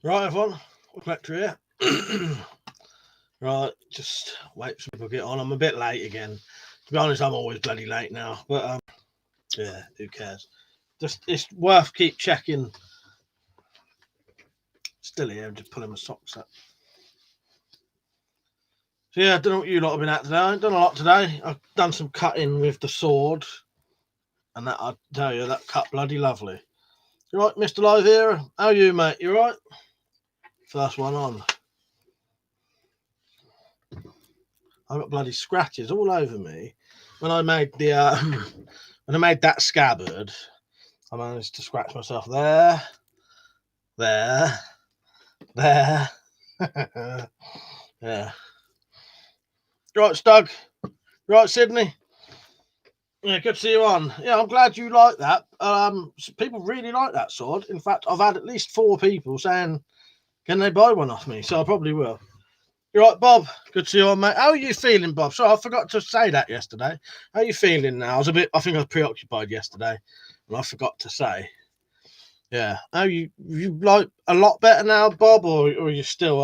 Right, everyone, WeaponCollector here. Right, just wait for people to get on. I'm a bit late again. To be honest, I'm always bloody late now, but yeah, who cares? Just it's worth keep checking. Still here, I'm just pulling my socks up. So yeah, I don't know what you lot have been at today. I've done a lot today. I've done some cutting with the sword, and that I tell you, that cut bloody lovely. You right, Mr. Live here? How are you, mate? You right? First one on. I got bloody scratches all over me when I made the when I made that scabbard. I managed to scratch myself there, there, there. Yeah. Right, Stug. Right, Sydney. Yeah, good to see you on. Yeah, I'm glad you like that. People really like that sword. In fact, I've had at least 4 people saying, "Can they buy one off me?" So I probably will. You're right, Bob. Good to see you on, mate. How are you feeling, Bob? Sorry, I forgot to say that yesterday. How are you feeling now? I think I was preoccupied yesterday, and I forgot to say. Yeah. How you like a lot better now, Bob, or are you still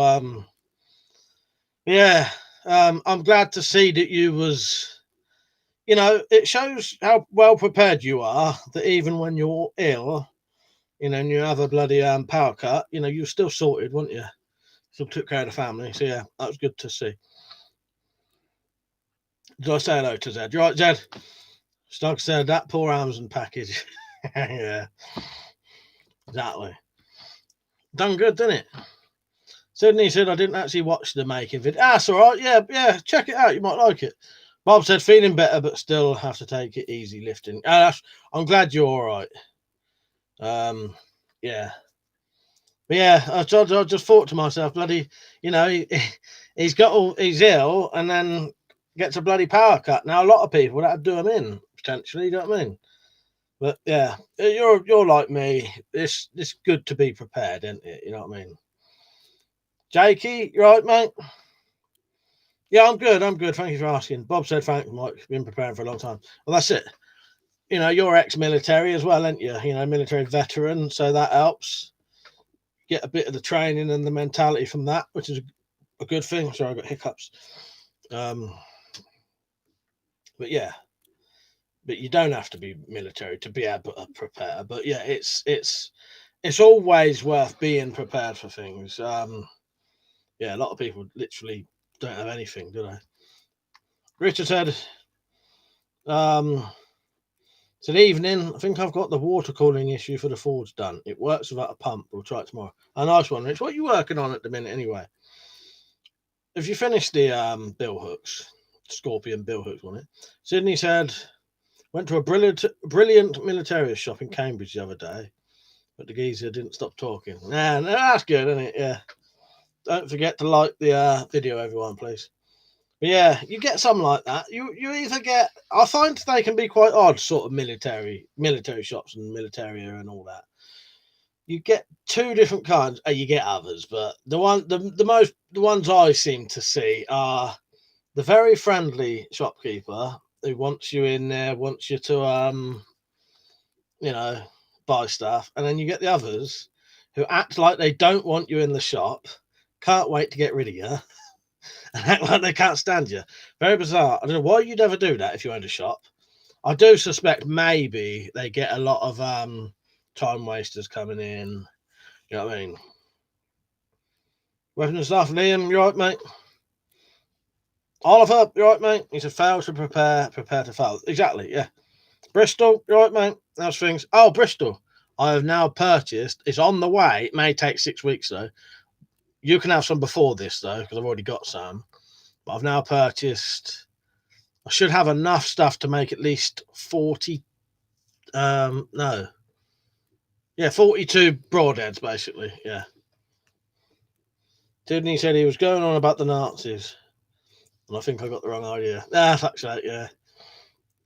yeah. I'm glad to see that you was it shows how well prepared you are that even when you're ill, and you have a bloody power cut, you're still sorted, weren't you? Still took care of the family. So yeah, that was good to see. Did I say hello to Zed? You right, Zed? Stug said that poor Amazon package. Yeah, exactly. Done good, didn't it? Sydney said I didn't actually watch the making video. That's all right. Yeah, yeah. Check it out. You might like it. Bob said feeling better, but still have to take it easy lifting. I'm glad you're all right. Yeah. But yeah, I just thought to myself, bloody, he's ill, and then gets a bloody power cut. Now a lot of people that'd do him in potentially. You know what I mean? But yeah, you're like me. It's good to be prepared, isn't it? You know what I mean? Jakey, you right, mate? Yeah, I'm good. I'm good. Thank you for asking. Bob said, "Thank you, Mike. Been preparing for a long time." Well, that's it. You're ex-military as well, aren't you? Military veteran, so that helps. Get a bit of the training and the mentality from that, which is a good thing. Sorry, I got hiccups. Um, but yeah, but you don't have to be military to be able to prepare. But yeah, it's always worth being prepared for things. Yeah, a lot of people literally don't have anything, do they? Richard said, um, "Good evening. I think I've got the water cooling issue for the forge done. It works without a pump. We'll try it tomorrow." A nice one, Rich. What are you working on at the minute, anyway? If you finished the bill hooks, Scorpion bill hooks, wasn't it? Sydney said, "Went to a brilliant military shop in Cambridge the other day, but the geezer didn't stop talking." Nah, no, that's good, isn't it? Yeah. Don't forget to like the video, everyone, please. But yeah, you get some like that. You either get. I find they can be quite odd, sort of military shops and militaria and all that. You get 2 different kinds. You get others, but the ones I seem to see are the very friendly shopkeeper who wants you in there, wants you to you know, buy stuff, and then you get the others who act like they don't want you in the shop, can't wait to get rid of you, and act like they can't stand you. Very bizarre. I don't know why you'd ever do that if you owned a shop. I do suspect maybe they get a lot of time wasters coming in. You know what I mean? Weapon and stuff, Liam, you right, mate? Oliver, you right, mate? He said, fail to prepare to fail. Exactly, yeah. Bristol, you right, mate? How's things? Oh, Bristol. I have now purchased. It's on the way. It may take 6 weeks, though. You can have some before this, though, because I've already got some. But I've now purchased. I should have enough stuff to make at least 40. No. Yeah, 42 broadheads, basically. Yeah. Sydney said he was going on about the Nazis. And I think I got the wrong idea. Fuck's sake, yeah.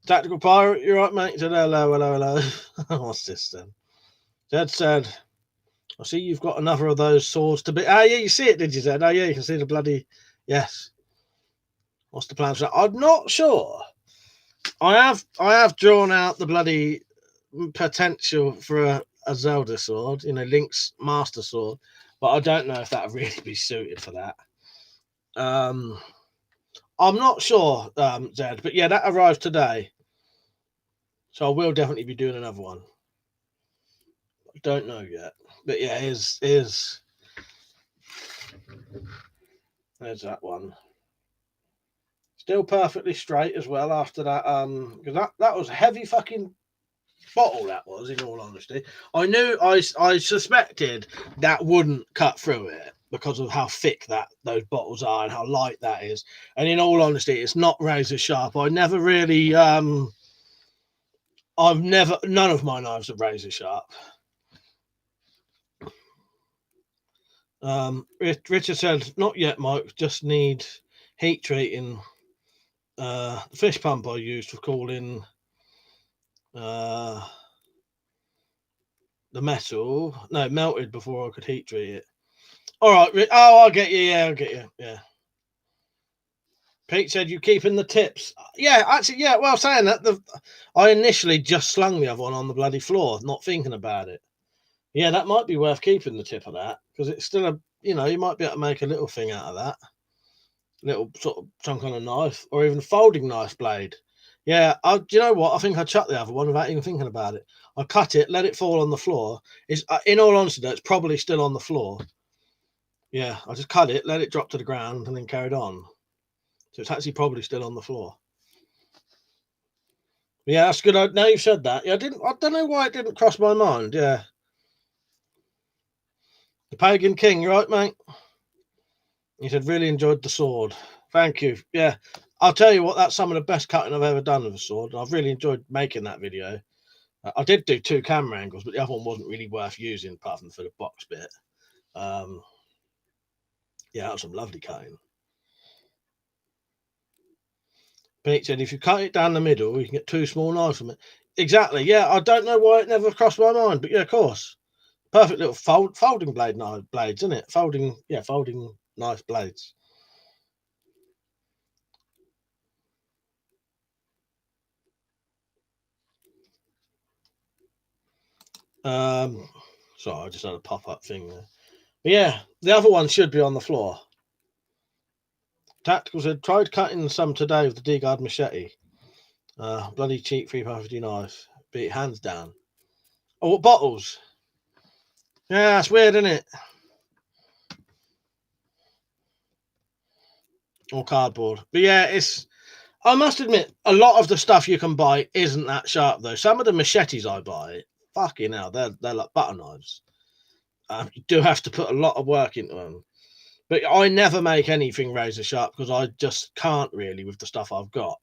Tactical Pirate, you right, mate? He said, hello. What's this then? Jed said, I see you've got another of those swords to be. Yeah, you see it, did you, Zed? Oh, yeah, you can see the bloody. Yes. What's the plan for that? I'm not sure. I have drawn out the bloody potential for a Zelda sword, Link's Master Sword. but I don't know if that would really be suited for that. I'm not sure, Zed, but yeah, that arrived today. So I will definitely be doing another one. I don't know yet. But yeah, there's that one. Still perfectly straight as well after that. Because that was a heavy fucking bottle, that was, in all honesty. I suspected that wouldn't cut through it because of how thick those bottles are and how light that is. And in all honesty, it's not razor sharp. I never really none of my knives are razor sharp. Richard said, not yet, Mike, just need heat treating. The fish pump I used for cooling the metal. No, it melted before I could heat treat it. All right. Oh, I'll get you. Yeah, I'll get you. Yeah. Pete said, you keeping the tips? Yeah, actually, yeah. Well, saying that, I initially just slung the other one on the bloody floor, not thinking about it. Yeah, that might be worth keeping the tip of that because it's still you might be able to make a little thing out of that. Little sort of some kind of knife or even folding knife blade. Yeah, do you know what? I think I chucked the other one without even thinking about it. I cut it, let it fall on the floor. It's in all honesty, it's probably still on the floor. Yeah, I just cut it, let it drop to the ground, and then carried on. So it's actually probably still on the floor. Yeah, that's good. Now you've said that. Yeah, I don't know why it didn't cross my mind. Yeah, the Pagan King, you right, mate? He said, really enjoyed the sword. Thank you. Yeah, I'll tell you what, that's some of the best cutting I've ever done of a sword. I've really enjoyed making that video. I did do 2 camera angles, but the other one wasn't really worth using apart from for the box bit. Yeah, that was some lovely cutting. Pete said, if you cut it down the middle, you can get 2 small knives from it. Exactly. Yeah, I don't know why it never crossed my mind, but yeah, of course. Perfect little folding blades, isn't it? Folding knife blades. Sorry, I just had a pop-up thing there. But yeah, the other one should be on the floor. Tactical said, tried cutting some today with the D-guard machete. Bloody cheap 350 knife. Beat it hands down. Oh, what bottles? Yeah, that's weird, isn't it? Or cardboard. But yeah, I must admit, a lot of the stuff you can buy isn't that sharp though. Some of the machetes I buy, fucking hell, they're like butter knives. You do have to put a lot of work into them. But I never make anything razor sharp because I just can't really with the stuff I've got.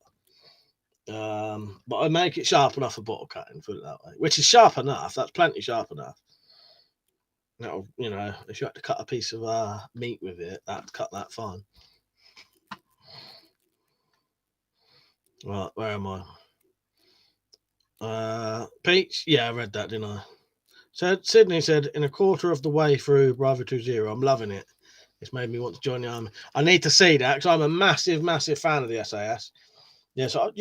But I make it sharp enough for bottle cutting, put it that way, which is sharp enough. That's plenty sharp enough. Now, if you had to cut a piece of meat with it, that'd cut that fine. Right, where am I? Peach, yeah, I read that, didn't I? So Sydney said, in a quarter of the way through Bravo 20, I'm loving it. It's made me want to join the army. I need to see that because I'm a massive, massive fan of the SAS. Yeah, so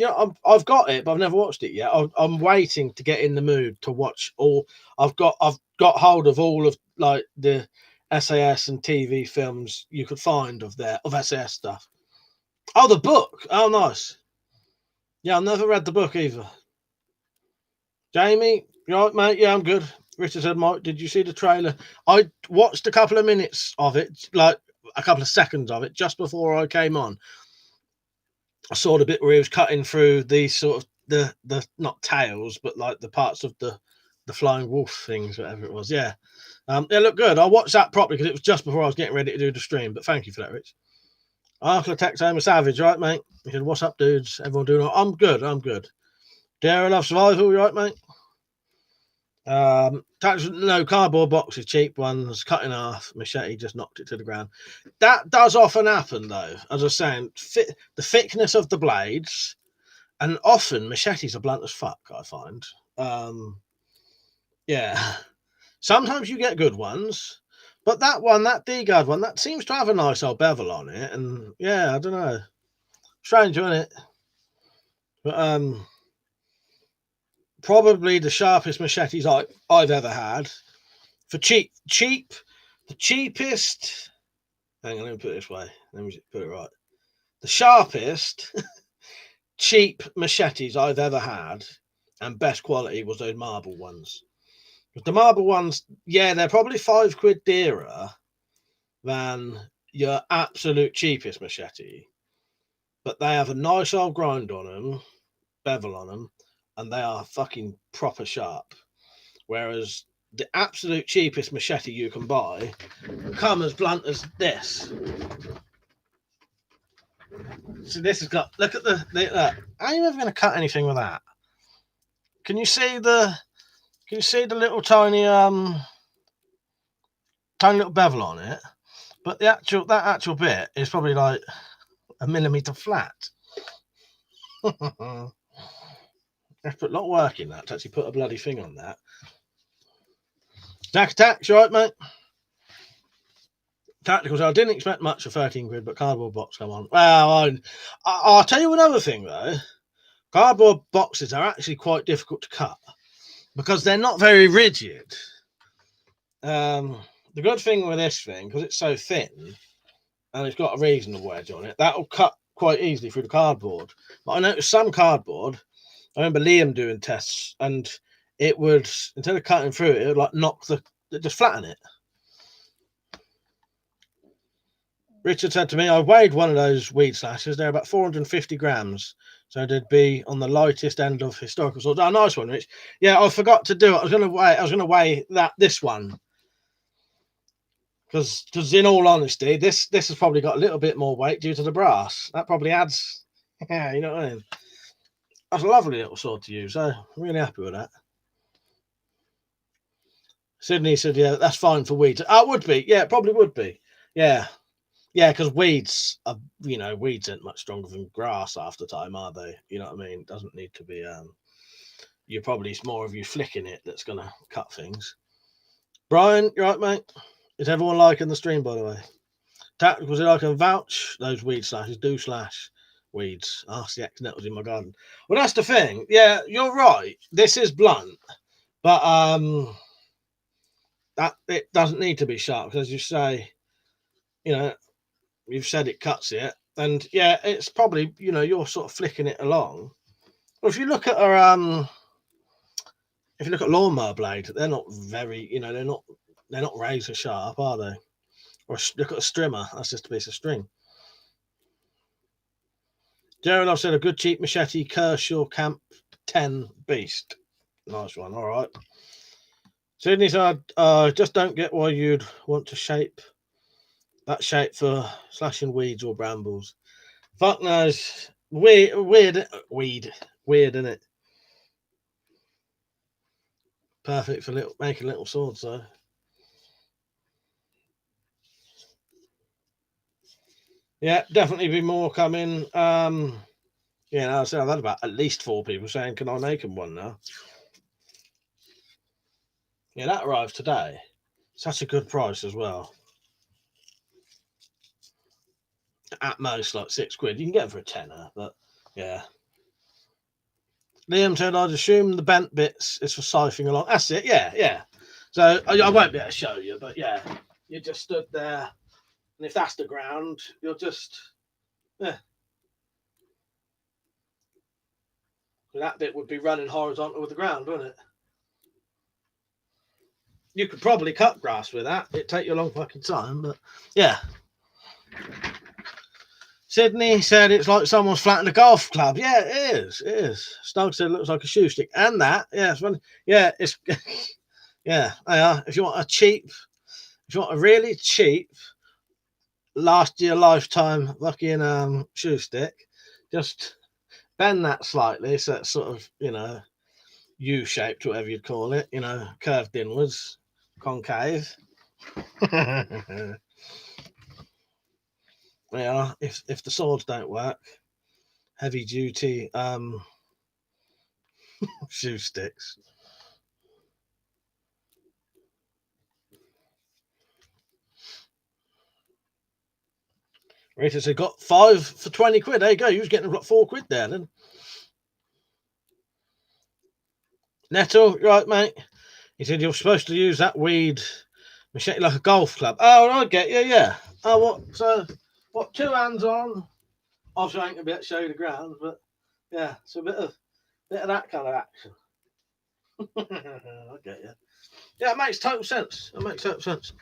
I've got it, but I've never watched it yet. I'm waiting to get in the mood to watch all. I've got hold of all of like the SAS and TV films you could find of SAS stuff. Oh, the book. Oh, nice. Yeah, I've never read the book either. Jamie, you all right, mate? Yeah, I'm good. Richard said, Mike, did you see the trailer? I watched a couple of minutes of it, like a couple of seconds of it, just before I came on. I saw the bit where he was cutting through these sort of the not tails, but like the parts of the flying wolf things, whatever it was. Yeah, it looked good. I watched that properly because it was just before I was getting ready to do the stream. But thank you for that, Rich. Architect I'm a savage, right, mate? He said, "What's up, dudes? Everyone doing all right?" I'm good. I'm good. Dare Love Survival, you right, mate? No cardboard boxes, cheap ones, cut in half. Machete just knocked it to the ground. That does often happen, though. As I was saying, the thickness of the blades, and often machetes are blunt as fuck. I find. Yeah, sometimes you get good ones, but that D-guard one, that seems to have a nice old bevel on it, and yeah, I don't know, strange, isn't it? But probably the sharpest machetes I've ever had for cheap The cheapest, hang on, let me put it this way. Let me put it right. The sharpest cheap machetes I've ever had and best quality was those marble ones. The marble ones, yeah, they're probably £5 dearer than your absolute cheapest machete, but they have a nice old grind on them, bevel on them, and they are fucking proper sharp. Whereas the absolute cheapest machete you can buy come as blunt as this. So this has got, look at look. How are you ever going to cut anything with that? Can you see the little tiny little bevel on it? But that actual bit is probably like a millimetre flat. I have to put a lot of work in that to actually put a bloody thing on that. Jack attacks, you right, mate? Tacticals, I didn't expect much for £13, but cardboard box come on. Well, I'll tell you another thing though. Cardboard boxes are actually quite difficult to cut because they're not very rigid. The good thing with this thing, because it's so thin and it's got a reasonable wedge on it, that'll cut quite easily through the cardboard. But I noticed some cardboard, I remember Liam doing tests, and it would, instead of cutting through it, it would like knock just flatten it. Richard said to me, I weighed one of those weed slashes. They're about 450 grams. So they'd be on the lightest end of historical swords. Oh, nice one, Rich. Yeah, I forgot to do it. I was going to weigh this one. Because in all honesty, this has probably got a little bit more weight due to the brass. That probably adds, yeah, you know what I mean? That's a lovely little sword to use. So I'm really happy with that. Sydney said, yeah, that's fine for weeds. It would be. Yeah, it probably would be. Yeah. Yeah, because weeds are, weeds aren't much stronger than grass half the time, are they? You know what I mean? It doesn't need to be, you're probably, it's more of you flicking it that's going to cut things. Brian, you right, mate? Is everyone liking the stream, by the way? Tacticals, I can vouch those weed slashes do slash weeds. Ask the accident was in my garden. Well, that's the thing. Yeah, you're right. This is blunt, but that it doesn't need to be sharp, because as you say, you've said it cuts it, and yeah, it's probably, you're sort of flicking it along. Well, if you look at lawnmower blade, they're not very, they're not razor sharp, are they? Or look at a strimmer, that's just a piece of string. Jared, I've said a good cheap machete, Kershaw Camp 10 Beast. Nice one, all right. Sydney said, just don't get why you'd want to shape that shape for slashing weeds or brambles. Fuck knows. Weird, isn't it? Perfect for making little swords, though. Yeah, definitely be more coming. Yeah, I've had about at least 4 people saying, can I make them one now? Yeah, that arrived today. Such a good price as well. At most, like £6. You can get them for a tenner, but yeah. Liam said, I'd assume the bent bits is for siphoning along. That's it, yeah. So I won't be able to show you, but yeah, you just stood there, and if that's the ground, you're just, yeah. That bit would be running horizontal with the ground, wouldn't it? You could probably cut grass with that. It'd take you a long fucking time, but yeah. Sydney said it's like someone's flattened a golf club. Yeah, it is. It is. Snug said it looks like a shoe stick. And that, yeah, it's funny. Yeah, it's yeah, they are. If you want a really cheap, last year lifetime fucking shoe stick, just bend that slightly so it's sort of, U-shaped, whatever you'd call it, curved inwards, concave. Yeah, if the swords don't work, heavy duty shoe sticks. Rita said, got 5 for 20 quid. There you go. You was getting like £4 there then. Nettle, right, mate? He said, you're supposed to use that weed Machete like a golf club. Oh, I get you, yeah. Oh, what? So, what? 2 hands on. Obviously, I ain't gonna be able to show you the ground, but yeah, it's a bit of that kind of action. I get you. Yeah, it makes total sense. It makes total sense.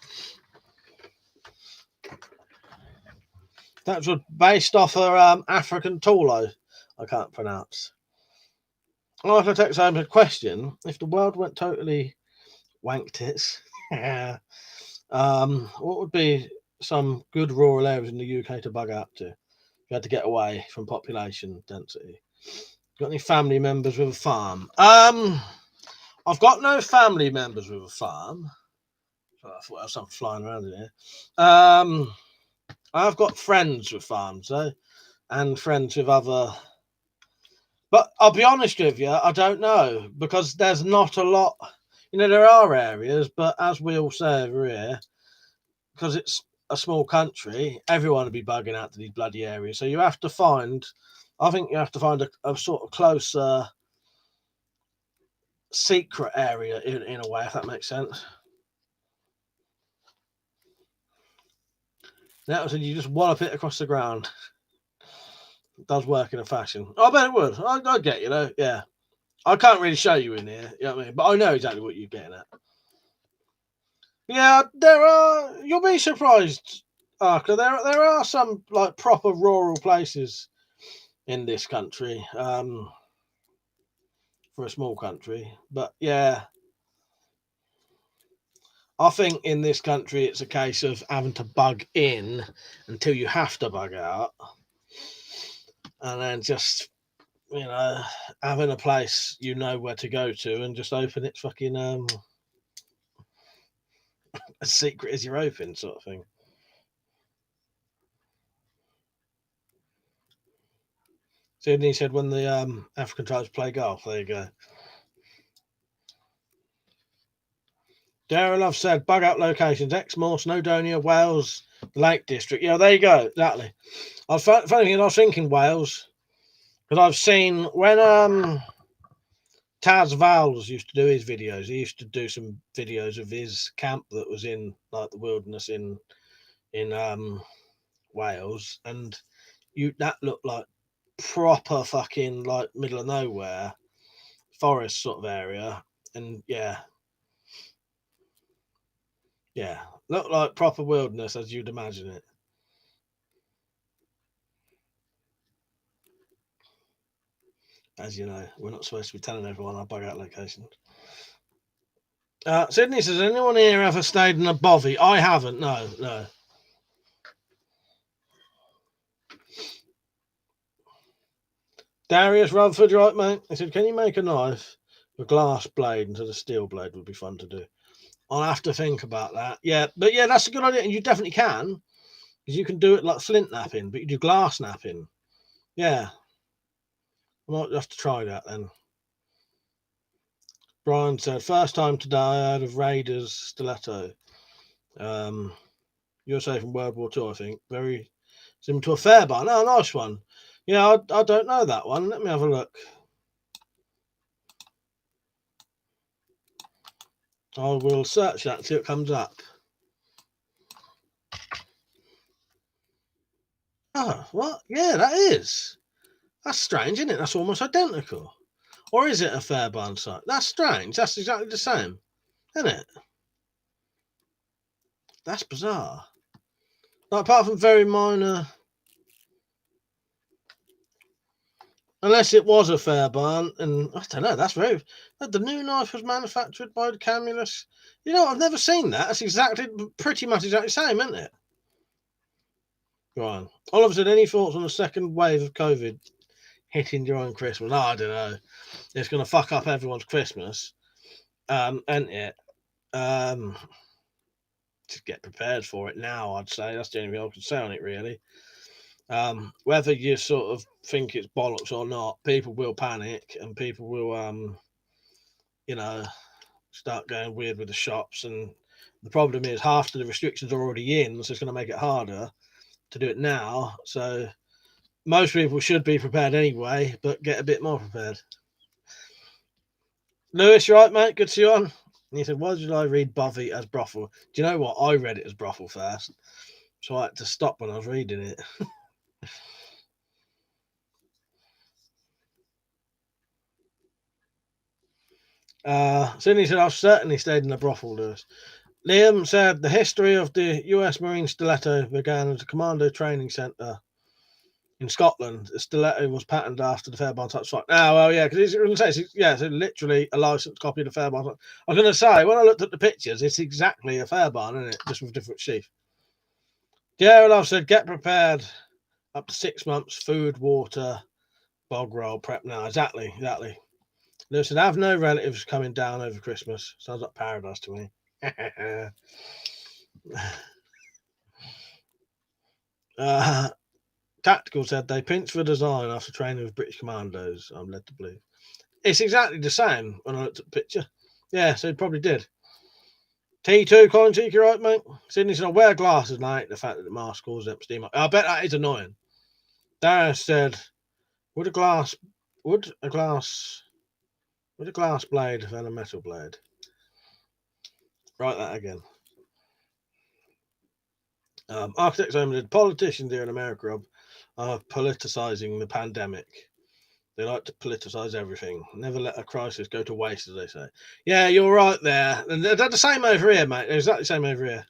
That was based off a African Tolo. I can't pronounce. Oh, if I take home a question, if the world went totally wanked tits, what would be some good rural areas in the UK to bug out to? If you had to get away from population density. Got any family members with a farm? I've got no family members with a farm. I thought I was something flying around in here. I've got friends with farms though, and friends with other. But I'll be honest with you, I don't know because there's not a lot. You know, there are areas, but as we all say over here, because it's a small country, everyone will be bugging out to these bloody areas. So you have to find. I think you have to find a sort of closer secret area in a way, if that makes sense. That was you just wallop it across the ground. It does work in a fashion. I bet it would. I get you know. Yeah, I can't really show you in here. You know what I mean? But I know exactly what you're getting at. Yeah, there are. You'll be surprised, Arca. There are some like proper rural places in this country. For a small country, but yeah, I think in this country it's a case of having to bug in until you have to bug out, and then just having a place you know where to go to and just open it fucking as secret as you're open sort of thing. Sydney said when the African tribes play golf. There you go. Darren Love said bug out locations: Exmoor, Snowdonia, Wales, Lake District. Yeah, there you go. Exactly. I was funny thing. I was thinking Wales because I've seen when Taz Vowles used to do his videos. He used to do some videos of his camp that was in like the wilderness in Wales, and that looked like proper fucking like middle of nowhere forest sort of area, and yeah, looked like proper wilderness as you'd imagine it. As you know, we're not supposed to be telling everyone our bug out locations. Sydney says, anyone here ever stayed in a bovvy? I haven't. No, no. Darius Rutherford, right, mate? He said, can you make a knife with a glass blade instead of steel blade? Would be fun to do. I'll have to think about that. Yeah, but yeah, that's a good idea. And you definitely can, because you can do it like flint napping, but you do glass napping. Yeah. I might have to try that then. Brian said, first time today I heard of Raiders stiletto. USA from World War II, I think. Very similar to a fair barn. Oh, nice one. Yeah, I don't know that one. Let me have a look. I will search that, see what comes up. Oh, what? Yeah, that is. That's strange, isn't it? That's almost identical. Or is it a Fairbairn site? That's strange. That's exactly the same, isn't it? That's bizarre. Like, apart from very minor, unless it was a Fairbairn, and I don't know. That's very. The new knife was manufactured by the Camulus. You know, I've never seen that. That's exactly, pretty much exactly the same, isn't it? Right. Oliver said, any thoughts on the second wave of COVID hitting during Christmas? No, I don't know. It's going to fuck up everyone's Christmas, and it. To get prepared for it now, I'd say that's the only thing I can say on it, really. Whether you sort of think it's bollocks or not, people will panic and people will, you know, start going weird with the shops. And the problem is, half of the restrictions are already in, so it's going to make it harder to do it now. So most people should be prepared anyway, but get a bit more prepared. Lewis, you right, mate? Good to see you on. And he said, why did I read Bovey as brothel? Do you know what? I read it as brothel first. So I had to stop when I was reading it. Sydney said, I've certainly stayed in a brothel, Lewis. Liam said, the history of the US Marine Stiletto began as a commando training centre in Scotland. The stiletto was patterned after the Fairbairn type sight. Oh, well, yeah, because it's literally a licensed copy of the Fairbairn. I was going to say, when I looked at the pictures, it's exactly a Fairbairn, isn't it? Just with a different sheath. Yeah, well, I've said, get prepared. Up to 6 months, food, water, bog roll, prep. No, exactly. Lewis said, I have no relatives coming down over Christmas. Sounds like paradise to me. Tactical said they pinched for design after training with British commandos, I'm led to believe. It's exactly the same when I looked at the picture. Yeah, so he probably did. T2, Colin Cheeky, right, mate? Sydney said, I wear glasses and I hate the fact that the mask causes them steam. I bet that is annoying. Darius said, would a glass blade have a metal blade? Write that again. Architects omitted politicians here in America are politicizing the pandemic. They like to politicize everything. Never let a crisis go to waste, as they say. Yeah, you're right there. And they're the same over here, mate. They're exactly the same over here.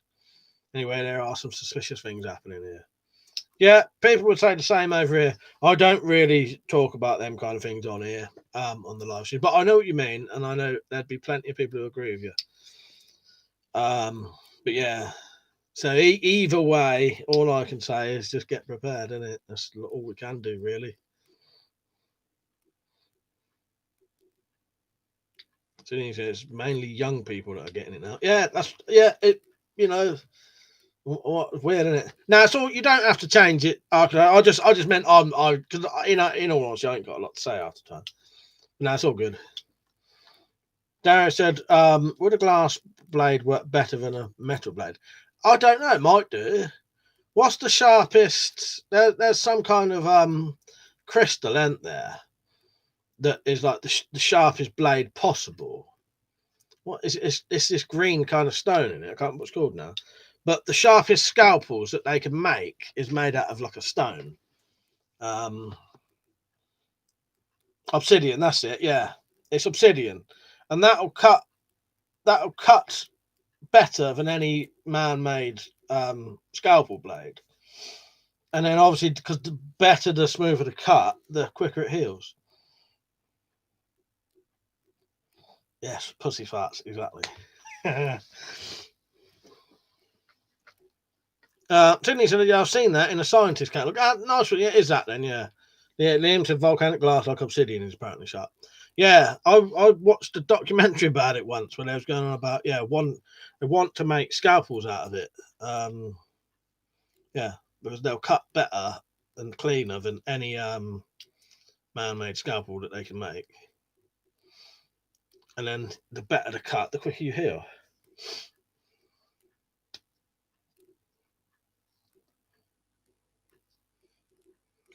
Anyway, there are some suspicious things happening here. Yeah, people would say the same over here. I don't really talk about them kind of things on here, on the live stream, but I know what you mean, and I know there'd be plenty of people who agree with you. But yeah, so either way, all I can say is just get prepared, isn't it? That's all we can do, really. So it's mainly young people that are getting it now. Yeah, what weird, isn't it? Now, so you don't have to change it. I just meant because in all honesty, I ain't got a lot to say after time. No, it's all good. Darius said, would a glass blade work better than a metal blade? I don't know. It might do. What's the sharpest? There's some kind of crystal, isn't there? That is like the sharpest blade possible. What is it? It's this green kind of stone in it. I can't remember what it's called now. But the sharpest scalpels that they can make is made out of like a stone. Obsidian, that's it. Yeah, it's obsidian, and that'll cut better than any man-made scalpel blade. And then obviously, because the better, the smoother the cut, the quicker it heals. Yes, pussy farts, exactly. Sydney said, yeah, I've seen that in a scientist catalog. Nice one. Yeah, is that then? Yeah. Yeah, Liam said volcanic glass like obsidian is apparently sharp. Yeah, I watched a documentary about it once when they was going on about, they want to make scalpels out of it. Yeah, because they'll cut better and cleaner than any man-made scalpel that they can make. And then the better the cut, the quicker you heal.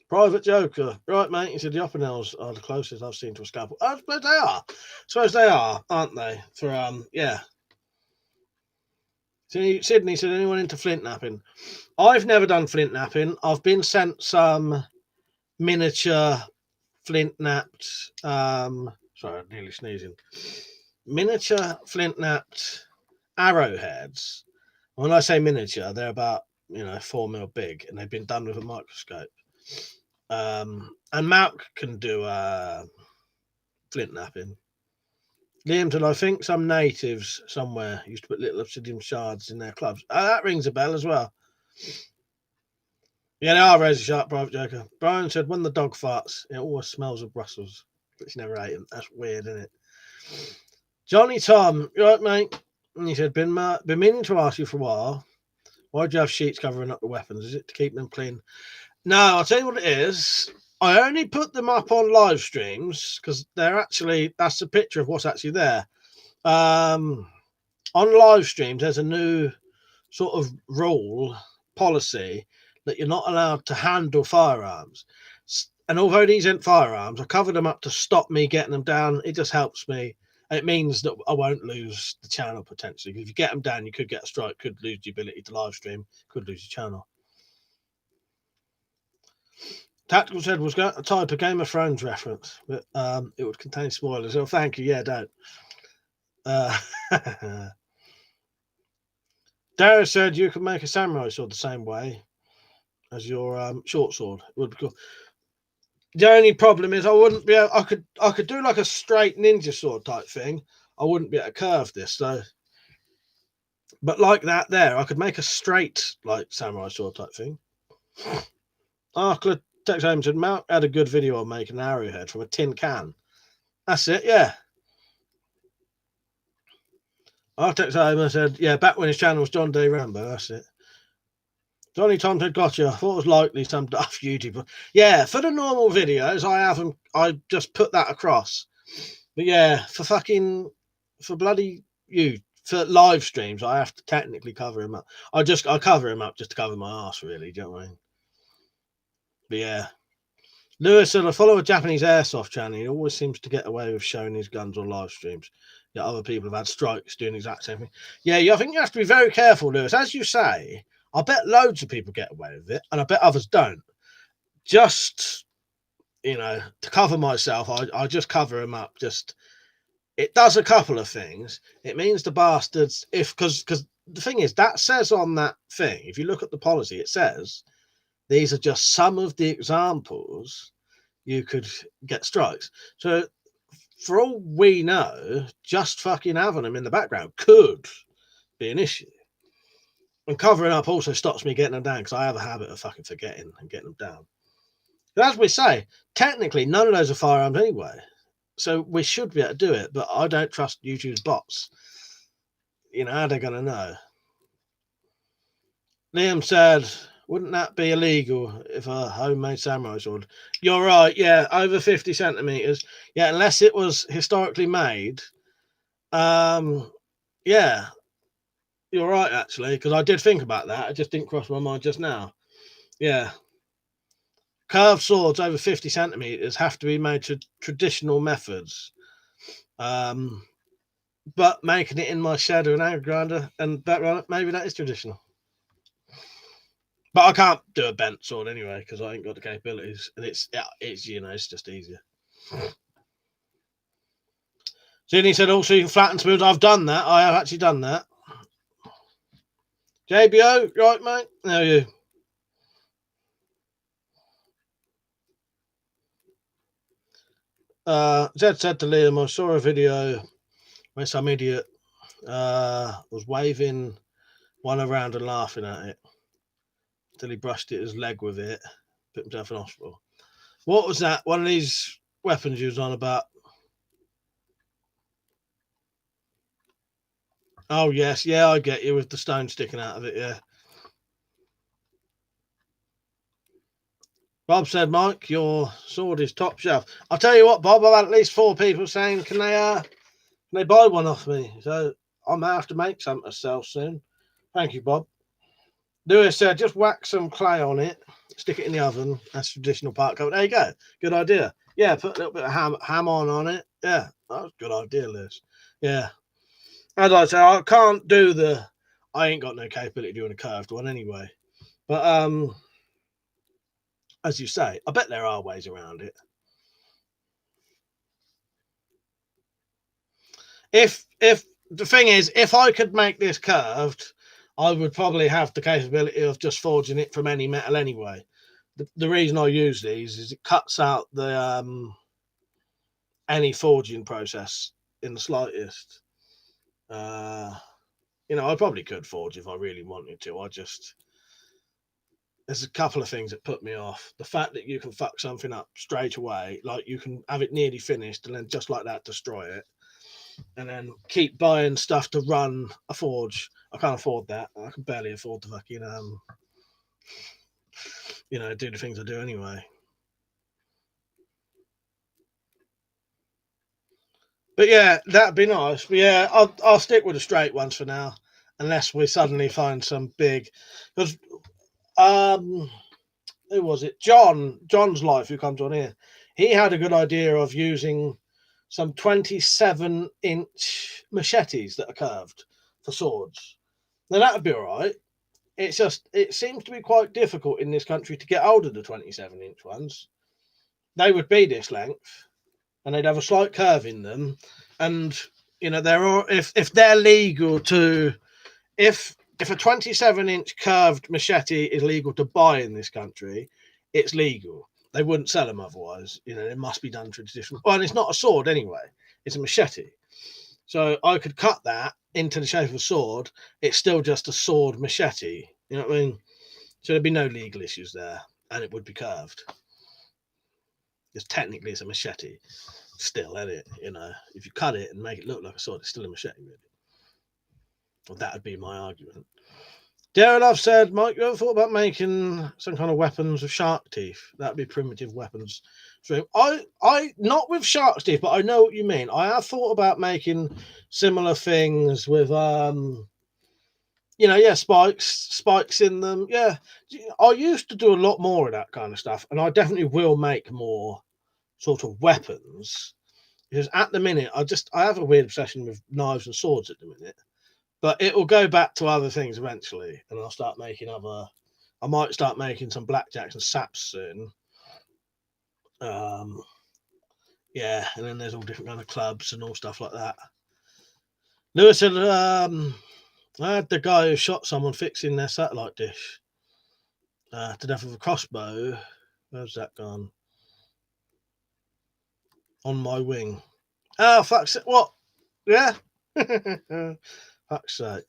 Private Joker, right, mate? He said the upper nails are the closest I've seen to a scalpel. I suppose they are. Suppose they are, aren't they? For yeah. Sydney said, anyone into flint napping? I've never done flint napping. I've been sent some miniature flint napped. Sorry, I'm nearly sneezing. Miniature flint napped arrowheads. When I say miniature, they're about 4 mil big, and they've been done with a microscope. And Malk can do flint napping. Liam said, I think some natives somewhere used to put little obsidian shards in their clubs. That rings a bell as well. Yeah, they are razor sharp, Private Joker. Brian said, when the dog farts, it always smells of Brussels, but he never ate them. That's weird, isn't it? Johnny Tom, you right, mate? And he said, been meaning to ask you for a while, why do you have sheets covering up the weapons? Is it to keep them clean? No, I'll tell you what it is. I only put them up on live streams because that's a picture of what's actually there. On live streams, there's a new sort of policy that you're not allowed to handle firearms. And although these aren't firearms, I cover them up to stop me getting them down. It just helps me. it means that I won't lose the channel potentially. If you get them down, you could get a strike, could lose the ability to live stream, could lose your channel. Tactical said was going to type a Game of Thrones reference, but it would contain spoilers. Oh, thank you. Yeah, don't. Darius said you could make a samurai sword the same way as your short sword. It would be cool. The only problem is I wouldn't be able, I could do like a straight ninja sword type thing. I wouldn't be able to curve this though. But like that there, I could make a straight like samurai sword type thing. Arkla text home said Mount had a good video on making an arrowhead from a tin can. That's it, yeah. I text home and said, yeah, back when his channel was John D. Rambo, that's it. Johnny Tom said, gotcha. I thought it was likely some daft YouTuber. Yeah, for the normal videos, I just put that across. But yeah, for bloody for live streams, I have to technically cover him up. I cover him up just to cover my ass, really. Do you know what I mean? But yeah. Lewis said, I follow a Japanese airsoft channel. He always seems to get away with showing his guns on live streams. Yeah, other people have had strikes doing the exact same thing. Yeah, I think you have to be very careful, Lewis. As you say, I bet loads of people get away with it, and I bet others don't. Just, to cover myself, I just cover them up. It does a couple of things. It means the bastards, because the thing is, that says on that thing, if you look at the policy, it says, these are just some of the examples you could get strikes. So for all we know, just fucking having them in the background could be an issue. And covering up also stops me getting them down because I have a habit of fucking forgetting and getting them down. But as we say, technically none of those are firearms anyway. So we should be able to do it, but I don't trust YouTube's bots. How are they going to know? Liam said, wouldn't that be illegal if a homemade samurai sword? You're right, yeah, over 50 centimeters. Yeah, unless it was historically made. Yeah, you're right, actually, because I did think about that. It just didn't cross my mind just now. Yeah. Curved swords over 50 centimeters have to be made to traditional methods. But making it in my shed with an angle grinder and that, maybe that is traditional. But I can't do a bent sword anyway because I ain't got the capabilities, and it's just easier. Sydney said also you can flatten smooth. I've done that. I have actually done that. JBO, right, mate? How are you? Zed said to Liam, I saw a video where some idiot was waving one around and laughing at it until he brushed his leg with it, put himself in hospital. What was that? One of these weapons you was on about? Oh, yes. Yeah, I get you with the stone sticking out of it, yeah. Bob said, Mike, your sword is top shelf. I'll tell you what, Bob, I've had at least 4 people saying, can they buy one off me? So I may have to make some to sell soon. Thank you, Bob. Lewis said, just whack some clay on it, stick it in the oven. That's traditional part cover. There you go. Good idea. Yeah, put a little bit of ham on it. Yeah, that was a good idea, Lewis. Yeah. As I say, I can't do I ain't got no capability of doing a curved one anyway. But as you say, I bet there are ways around it. If the thing is, if I could make this curved, I would probably have the capability of just forging it from any metal anyway. The reason I use these is it cuts out the any forging process in the slightest. I probably could forge if I really wanted to. There's a couple of things that put me off. The fact that you can fuck something up straight away, like you can have it nearly finished and then just like that destroy it, and then keep buying stuff to run a forge. I can't afford that. I can barely afford to fucking do the things I do anyway. But yeah, that'd be nice. But yeah, I'll stick with the straight ones for now, unless we suddenly find some big. Because who was it? John's life who comes on here. He had a good idea of using some 27-inch machetes that are curved for swords. Now that would be all right. It's just it seems to be quite difficult in this country to get hold of the 27-inch ones. They would be this length, and they'd have a slight curve in them. And they're all, if they're legal to if a 27-inch curved machete is legal to buy in this country, it's legal. They wouldn't sell them otherwise. It must be done traditional. Well, and it's not a sword anyway. It's a machete. So I could cut that into the shape of a sword. It's still just a sword machete. You know what I mean? So there'd be no legal issues there, and it would be curved. Because technically it's a machete still, isn't it? If you cut it and make it look like a sword, it's still a machete, really. Well, that would be my argument. Darren, I've said, Mike, you ever thought about making some kind of weapons with shark teeth? That'd be primitive weapons. So I not with shark teeth, but I know what you mean. I have thought about making similar things with spikes in them. Yeah, I used to do a lot more of that kind of stuff, and I definitely will make more sort of weapons, because at the minute I have a weird obsession with knives and swords at the minute. But it will go back to other things eventually, and I'll start making I might start making some blackjacks and saps soon. Yeah, and then there's all different kind of clubs and all stuff like that. Lewis said, I had the guy who shot someone fixing their satellite dish to death with a crossbow. Where's that gone? On my wing. Oh, fuck's sake. What? Yeah? Fuck's sake.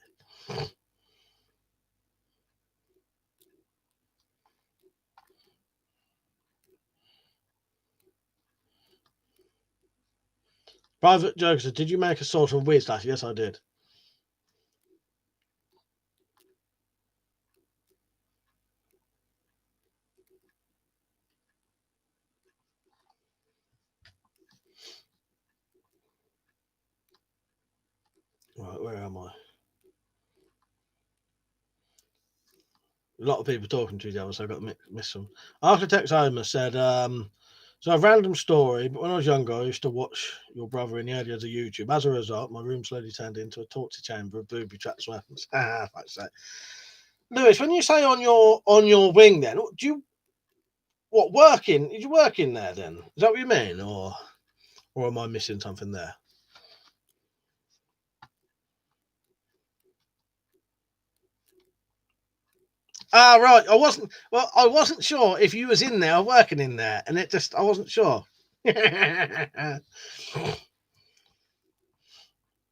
Private Joker said, did you make a sword from weird stuff? Yes, I did. Right, where am I? A lot of people talking to each other, so I got to miss them. Architect Homer said, so a random story, but when I was younger, I used to watch your brother in the early days of YouTube. As a result, my room slowly turned into a torture chamber of booby traps weapons. Fuck's sake. Lewis, when you say on your wing, then do you Did you work in there then? Is that what you mean, or am I missing something there? Ah, right. I wasn't sure if you was in there or working in there, and I wasn't sure.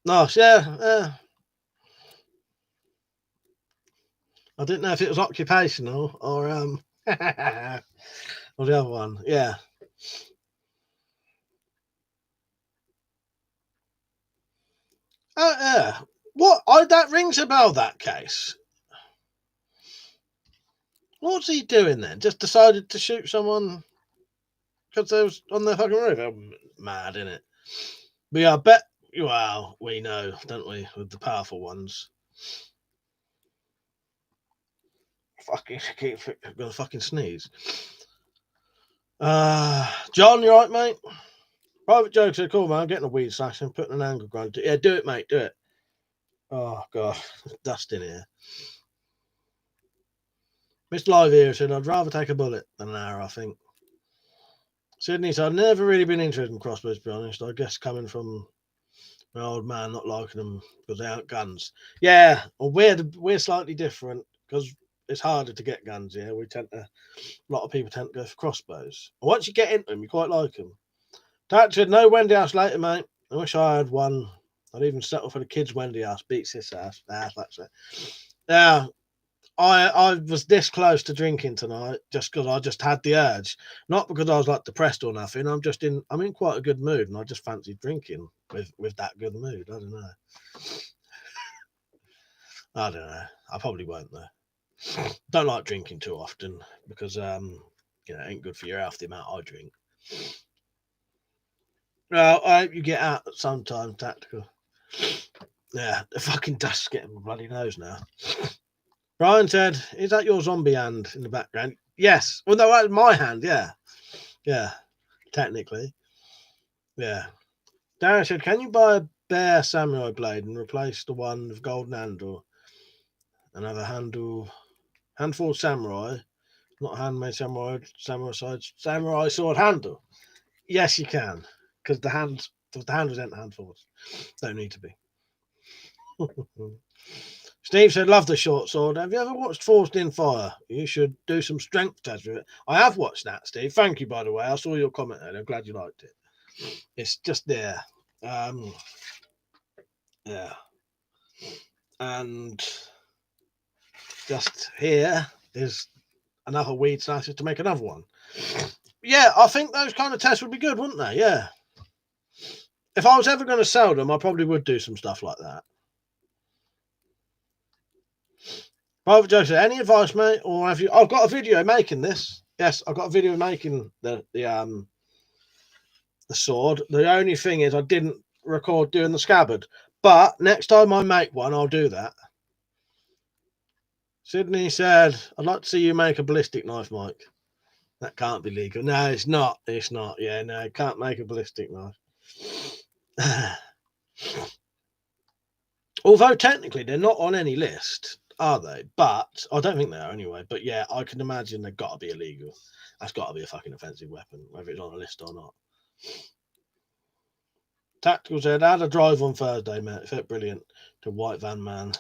Nice, yeah. I didn't know if it was occupational or or the other one. Yeah. Yeah. What? That rings a bell. That case. What's he doing then? Just decided to shoot someone because they was on the fucking roof. Mad, isn't it? But yeah, I bet. Well, we know, don't we, with the powerful ones. Fucking gonna fucking sneeze. John, you right, mate? Private jokes are cool, man. I'm getting a weed slash and putting an angle grind. Yeah, do it, mate. Do it. Oh god, dust in here. Mr. Live here said I'd rather take a bullet than an arrow, I think. Sydney said I've never really been interested in crossbows, to be honest. I guess coming from my old man not liking them because they aren't guns. Yeah, well, we're slightly different because it's harder to get guns here. A lot of people tend to go for crossbows. And once you get into them, you quite like them. Dad said, no Wendy house later, mate. I wish I had one. I'd even settle for the kids' Wendy house, beats this house. That's it. Yeah, I was this close to drinking tonight just because I just had the urge. Not because I was like depressed or nothing. I'm in quite a good mood and I just fancied drinking with that good mood. I don't know. I don't know. I probably won't though. Don't like drinking too often because it ain't good for your health the amount I drink. Well, I hope you get out sometime, tactical. Yeah, the fucking dust's getting my bloody nose now. Brian said, is that your zombie hand in the background? Yes. Well, no, that's my hand, yeah. Yeah, technically. Yeah. Darren said, can you buy a bare samurai blade and replace the one with golden handle and have a handful of samurai, not handmade samurai sword handle? Yes, you can, because the handles ain't handfuls. Don't need to be. Steve said, love the short sword. Have you ever watched Forged in Fire? You should do some strength tests with it. I have watched that, Steve. Thank you, by the way. I saw your comment and I'm glad you liked it. It's just there. Yeah. And just here is another weed slasher to make another one. Yeah, I think those kind of tests would be good, wouldn't they? Yeah. If I was ever going to sell them, I probably would do some stuff like that. Private Joe said, any advice, mate? Or have you? I've got a video making this. Yes, I've got a video making the sword. The only thing is I didn't record doing the scabbard. But next time I make one, I'll do that. Sydney said, I'd like to see you make a ballistic knife, Mike. That can't be legal. No, it's not. It's not. Yeah, no, can't make a ballistic knife. Although technically they're not on any list, are they? But I don't think they are anyway. But yeah, I can imagine they've got to be illegal. That's got to be a fucking offensive weapon, whether it's on a list or not. Tactical said, I had a drive on Thursday, mate. It felt brilliant. To white van man.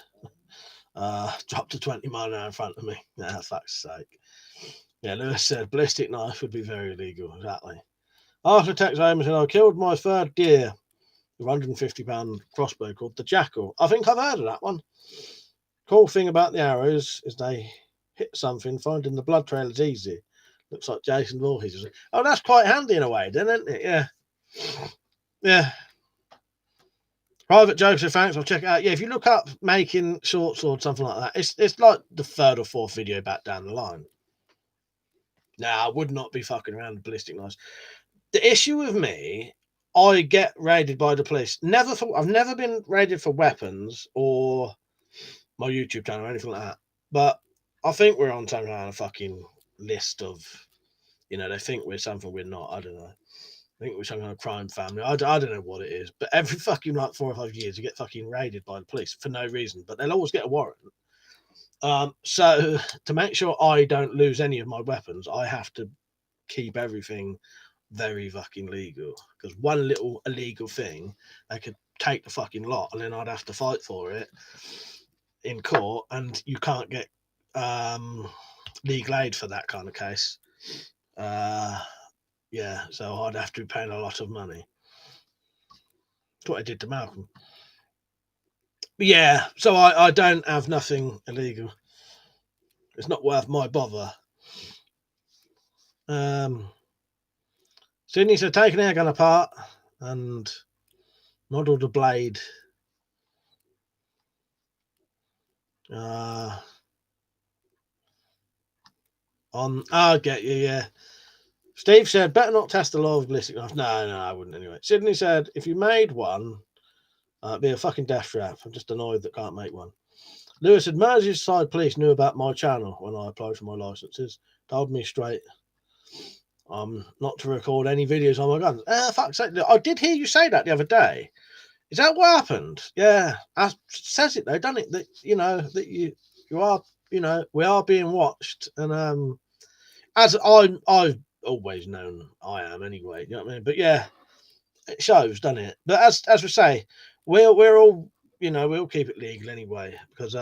Dropped to 20 mile an hour in front of me. Nah, fuck's sake. Yeah, Lewis said, ballistic knife would be very illegal. Exactly. After text home said, I killed my third deer with £150 crossbow called the Jackal. I think I've heard of that one. Cool thing about the arrows is they hit something, finding the blood trail is easy. Looks like Jason Voorhees. Oh, that's quite handy in a way, then, isn't it? Yeah. Yeah. Private Joseph, thanks. I'll check it out. Yeah, if you look up making short sword, something like that, it's like the third or fourth video back down the line. Now, I would not be fucking around with ballistic knives. The issue with me, I get raided by the police. I've never been raided for weapons or my YouTube channel or anything like that. But I think we're on some kind of fucking list of, they think we're something we're not. I don't know. I think we're some kind of crime family. I don't know what it is. But every fucking 4 or 5 years, you get fucking raided by the police for no reason. But they'll always get a warrant. So to make sure I don't lose any of my weapons, I have to keep everything very fucking legal. Because one little illegal thing, they could take the fucking lot, and then I'd have to fight for it in court, and you can't get legal aid for that kind of case. Yeah, so I'd have to be paying a lot of money. That's what I did to Malcolm. But yeah, so I don't have nothing illegal. It's not worth my bother. Sydney said, take an air gun apart and model the blade. I'll get you, yeah. Steve said, better not test the law of ballistic knives. No, I wouldn't anyway. Sydney said, if you made one, it'd be a fucking death trap. I'm just annoyed that can't make one. Lewis said, Merseyside police knew about my channel when I applied for my licenses. Told me straight not to record any videos on my guns. Fuck's sake. I did hear you say that the other day. Is that what happened? Yeah. That says it though, doesn't it? That, that you are, we are being watched. And as I've always known I am anyway, you know what I mean? But yeah, it shows, doesn't it? But as we say, we're all, we'll keep it legal anyway, because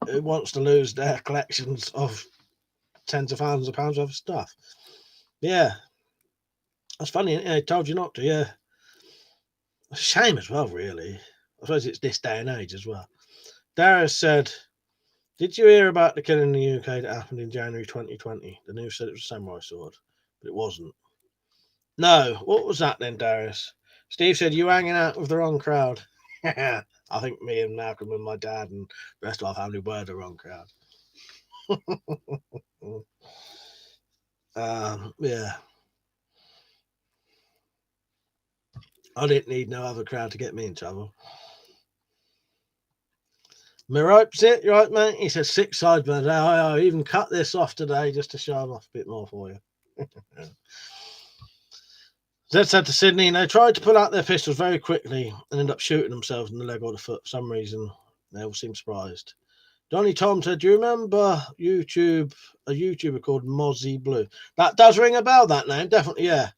who wants to lose their collections of tens of thousands of pounds worth of stuff? Yeah. That's funny, I told you not to, yeah. It's a shame as well, really. I suppose it's this day and age as well. Darius said, did you hear about the killing in the UK that happened in January 2020? The news said it was a samurai sword, but it wasn't. No, what was that then, Darius? Steve said, you hanging out with the wrong crowd. I think me and Malcolm and my dad and the rest of our family were the wrong crowd. Yeah. I didn't need no other crowd to get me in trouble. Mirope's it, you right, mate? He says 6 sideburns. I even cut this off today just to show them off a bit more for you. Zed said to Sydney, they tried to pull out their pistols very quickly and end up shooting themselves in the leg or the foot for some reason. They all seem surprised. Donny Tom said, do you remember a YouTuber called Mozzie Blue? That does ring a bell, that name, definitely, yeah.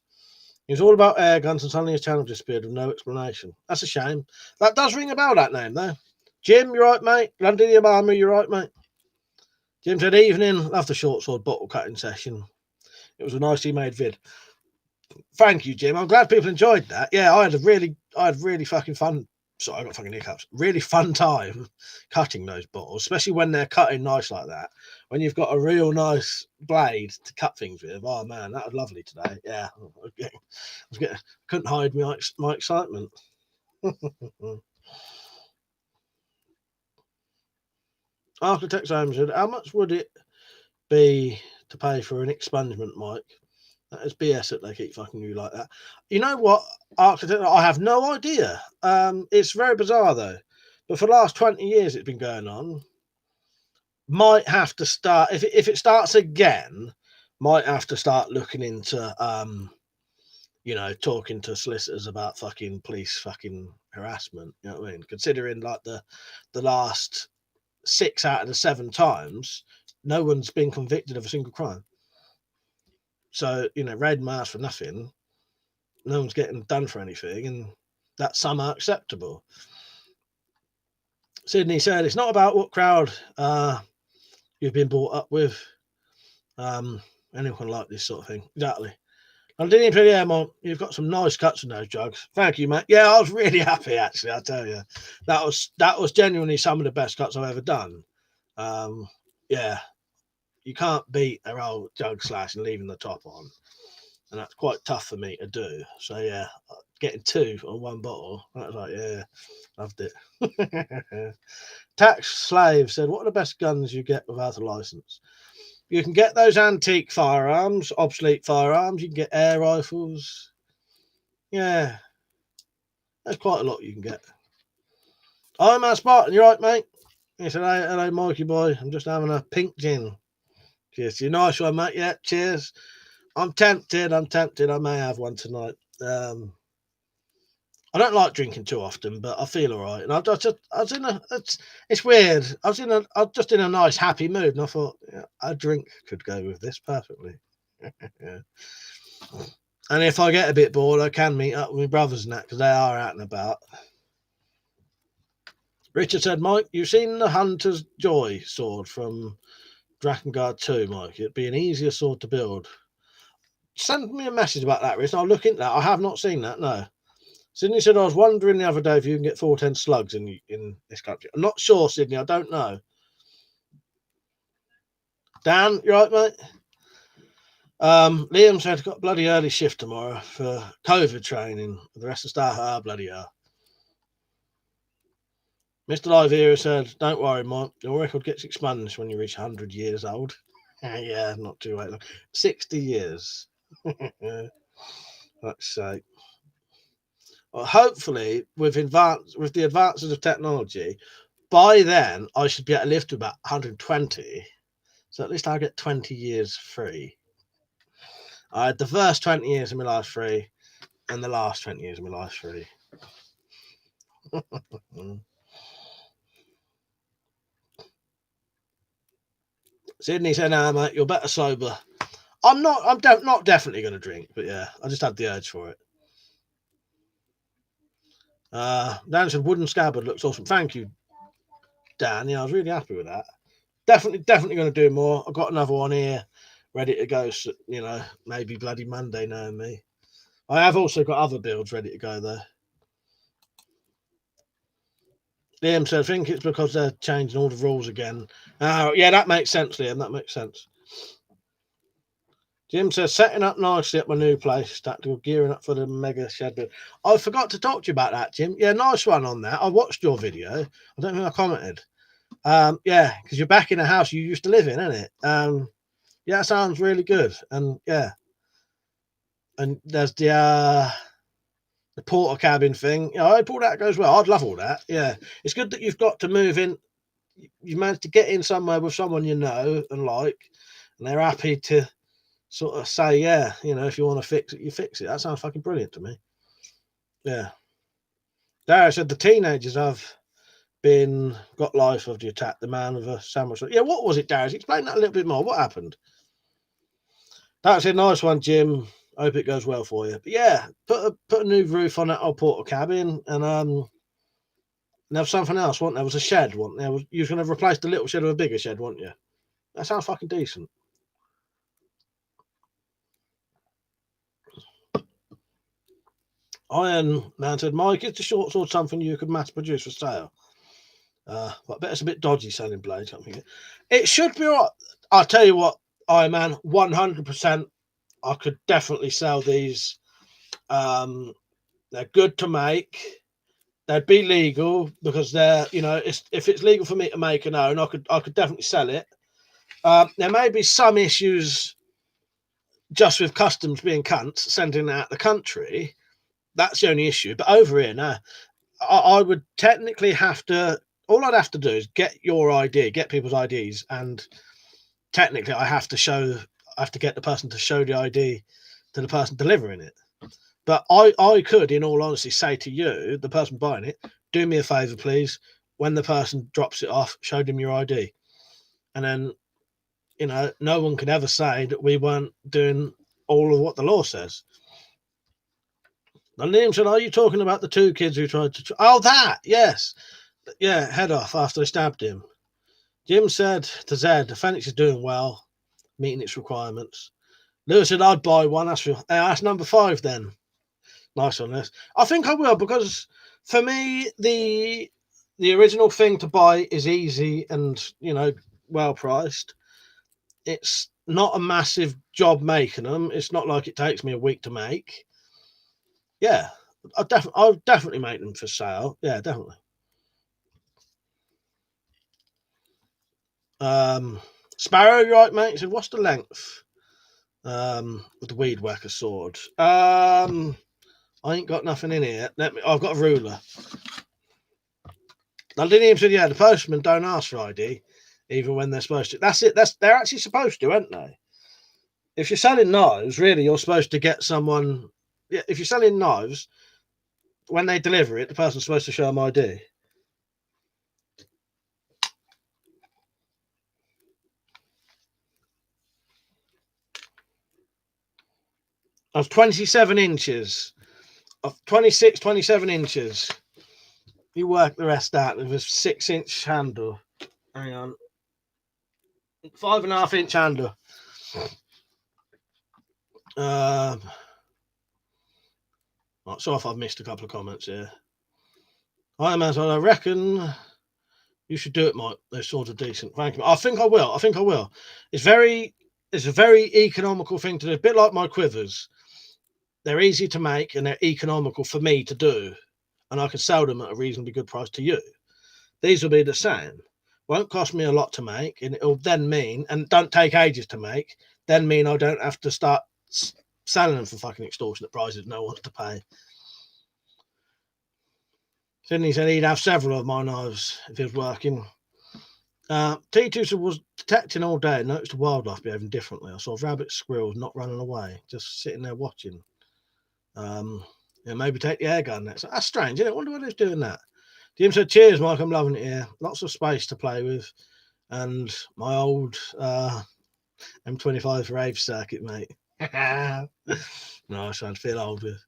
He was all about air guns and suddenly his channel disappeared with no explanation. That's a shame. That does ring a bell, that name, though. Jim, you're right, mate. Londinium Army, you're right, mate. Jim said, evening, after short sword bottle cutting session. It was a nicely made vid. Thank you, Jim. I'm glad people enjoyed that. Yeah, I had really fucking fun. Sorry, I got fucking hiccups. Really fun time cutting those bottles, especially when they're cutting nice like that. When you've got a real nice blade to cut things with. Oh man, that was lovely today. Yeah, couldn't hide my excitement. Architects Home said, how much would it be to pay for an expungement mic? That is BS that they keep fucking you like that. You know what, Architect? I have no idea. It's very bizarre though. But for the last 20 years, it's been going on. Might have to start if it starts again. Might have to start looking into talking to solicitors about fucking police fucking harassment. You know what I mean? Considering like the last 6 out of the 7 times, no one's been convicted of a single crime. So, raid mass for nothing. No one's getting done for anything, and that's somehow acceptable. Sydney said, it's not about what crowd you've been brought up with. Anyone like this sort of thing. Exactly. I didn't even Mom, you've got some nice cuts in those jugs. Thank you, mate. Yeah, I was really happy, actually, I tell you. That was genuinely some of the best cuts I've ever done. Yeah. You can't beat a old jug slash and leaving the top on. And that's quite tough for me to do. So yeah, getting 2 on 1 bottle, I was like, yeah, loved it. Tax Slave said, what are the best guns you get without a license? You can get those antique firearms, obsolete firearms. You can get air rifles. Yeah, there's quite a lot you can get. I'm Matt Spartan. You right, mate? He said, hello, Mikey boy. I'm just having a pink gin. Cheers to you. Nice one, mate. Yeah, cheers. I'm tempted. I may have one tonight. I don't like drinking too often, but I feel all right. And I was in a. It's weird. I was just in a nice, happy mood, and I thought a drink could go with this perfectly. Yeah. And if I get a bit bored, I can meet up with my brothers and that because they are out and about. Richard said, Mike, you've seen the Hunter's Joy sword from Drakengard 2, Mike. It'd be an easier sword to build. Send me a message about that, Rich. I'll look into that. I have not seen that, no. Sydney said, I was wondering the other day if you can get 410 slugs in this country. I'm not sure, Sydney. I don't know. Dan, you right, mate? Liam said, got a bloody early shift tomorrow for COVID training. The rest of the staff, bloody hell. Mr. Live here said, don't worry, Mike. Your record gets expunged when you reach 100 years old. Yeah, not too late. 60 years. Let's say. Well, hopefully, with the advances of technology, by then I should be able to live to about 120. So at least I'll get 20 years free. I had the first 20 years of my life free, and the last 20 years of my life free. Sydney said, "No, mate, you're better sober." I'm not. I'm not definitely going to drink, but yeah, I just had the urge for it. Dan said, "Wooden scabbard looks awesome." Thank you, Dan. Yeah, I was really happy with that. Definitely going to do more. I've got another one here, ready to go. So, maybe bloody Monday, knowing me. I have also got other builds ready to go though. Liam said, I think it's because they're changing all the rules again. Yeah, that makes sense, Liam. That makes sense. Jim says, setting up nicely at my new place. Tactical gearing up for the mega shed build. I forgot to talk to you about that, Jim. Yeah, nice one on that. I watched your video. I don't think I commented. Yeah, because you're back in a house you used to live in, isn't it? Yeah, that sounds really good. And yeah. And there's the porter cabin thing. I hope all that goes well. I'd love all that. Yeah. It's good that you've got to move in. You managed to get in somewhere with someone you know and like, and they're happy to sort of say, yeah, if you want to fix it, you fix it. That sounds fucking brilliant to me. Yeah. Dara said the teenagers have got life of the attack the man with a sandwich. Yeah, what was it, Darius? Explain that a little bit more. What happened? That's a nice one, Jim. Hope it goes well for you. But yeah, put a new roof on that old portal cabin, and there was something else, wasn't there? There was a shed, wasn't there? You was going to replace the little shed with a bigger shed, weren't you? That sounds fucking decent. Iron Man said, Mike, is the short sword something you could mass produce for sale? But I bet it's a bit dodgy selling blades. I think it should be all right. I'll tell you what, Iron Man, 100%. I could definitely sell these. They're good to make. They'd be legal because they're, if it's legal for me to make and own, I could definitely sell it. There may be some issues just with customs being cunts, sending it out the country. That's the only issue. But over here, now, I would technically have to. All I'd have to do is get your ID, get people's IDs, and technically, I have to get the person to show the ID to the person delivering it. But I could, in all honesty, say to you, the person buying it, do me a favour, please. When the person drops it off, show them your ID. And then, no one can ever say that we weren't doing all of what the law says. And Liam said, are you talking about the two kids who tried to... Oh, that, yes. Yeah, head off after they stabbed him. Jim said to Zed, the Fenix is doing well, meeting its requirements. Lewis said, I'd buy one. That's number 5 then. Nice on this. I think I will, because for me, the original thing to buy is easy and, well priced. It's not a massive job making them. It's not like it takes me a week to make. Yeah, I'll definitely make them for sale. Yeah, definitely. Sparrow, you right, mate? He said, what's the length with the weed whacker sword? I ain't got nothing in here. I've got a ruler. I didn't even say, yeah, the postman don't ask for ID, even when they're supposed to. That's it. They're actually supposed to, aren't they? If you're selling knives, really, you're supposed to get someone. Yeah, if you're selling knives, when they deliver it, the person's supposed to show them ID. Of 27 inches, of 26, 27 inches. You work the rest out with a 6-inch handle. Hang on. 5.5-inch handle. Right, sorry if I've missed a couple of comments here. I reckon you should do it, Mike. They're sort of decent. Thank you. I think I will. It's a very economical thing to do. A bit like my quivers. They're easy to make and they're economical for me to do. And I can sell them at a reasonably good price to you. These will be the same. Won't cost me a lot to make, and it'll then mean, and don't take ages to make, then mean I don't have to start selling them for fucking extortionate prices no one wants to pay. Sydney said he'd have several of my knives if he was working. T2 was detecting all day and noticed the wildlife behaving differently. I saw rabbits, squirrels not running away, just sitting there watching. Maybe take the air gun next. That's strange, isn't it? I wonder why he's doing that. Jim said, cheers, Mike, I'm loving it here. Lots of space to play with. And my old M25 rave circuit, mate. Nice one to feel old with.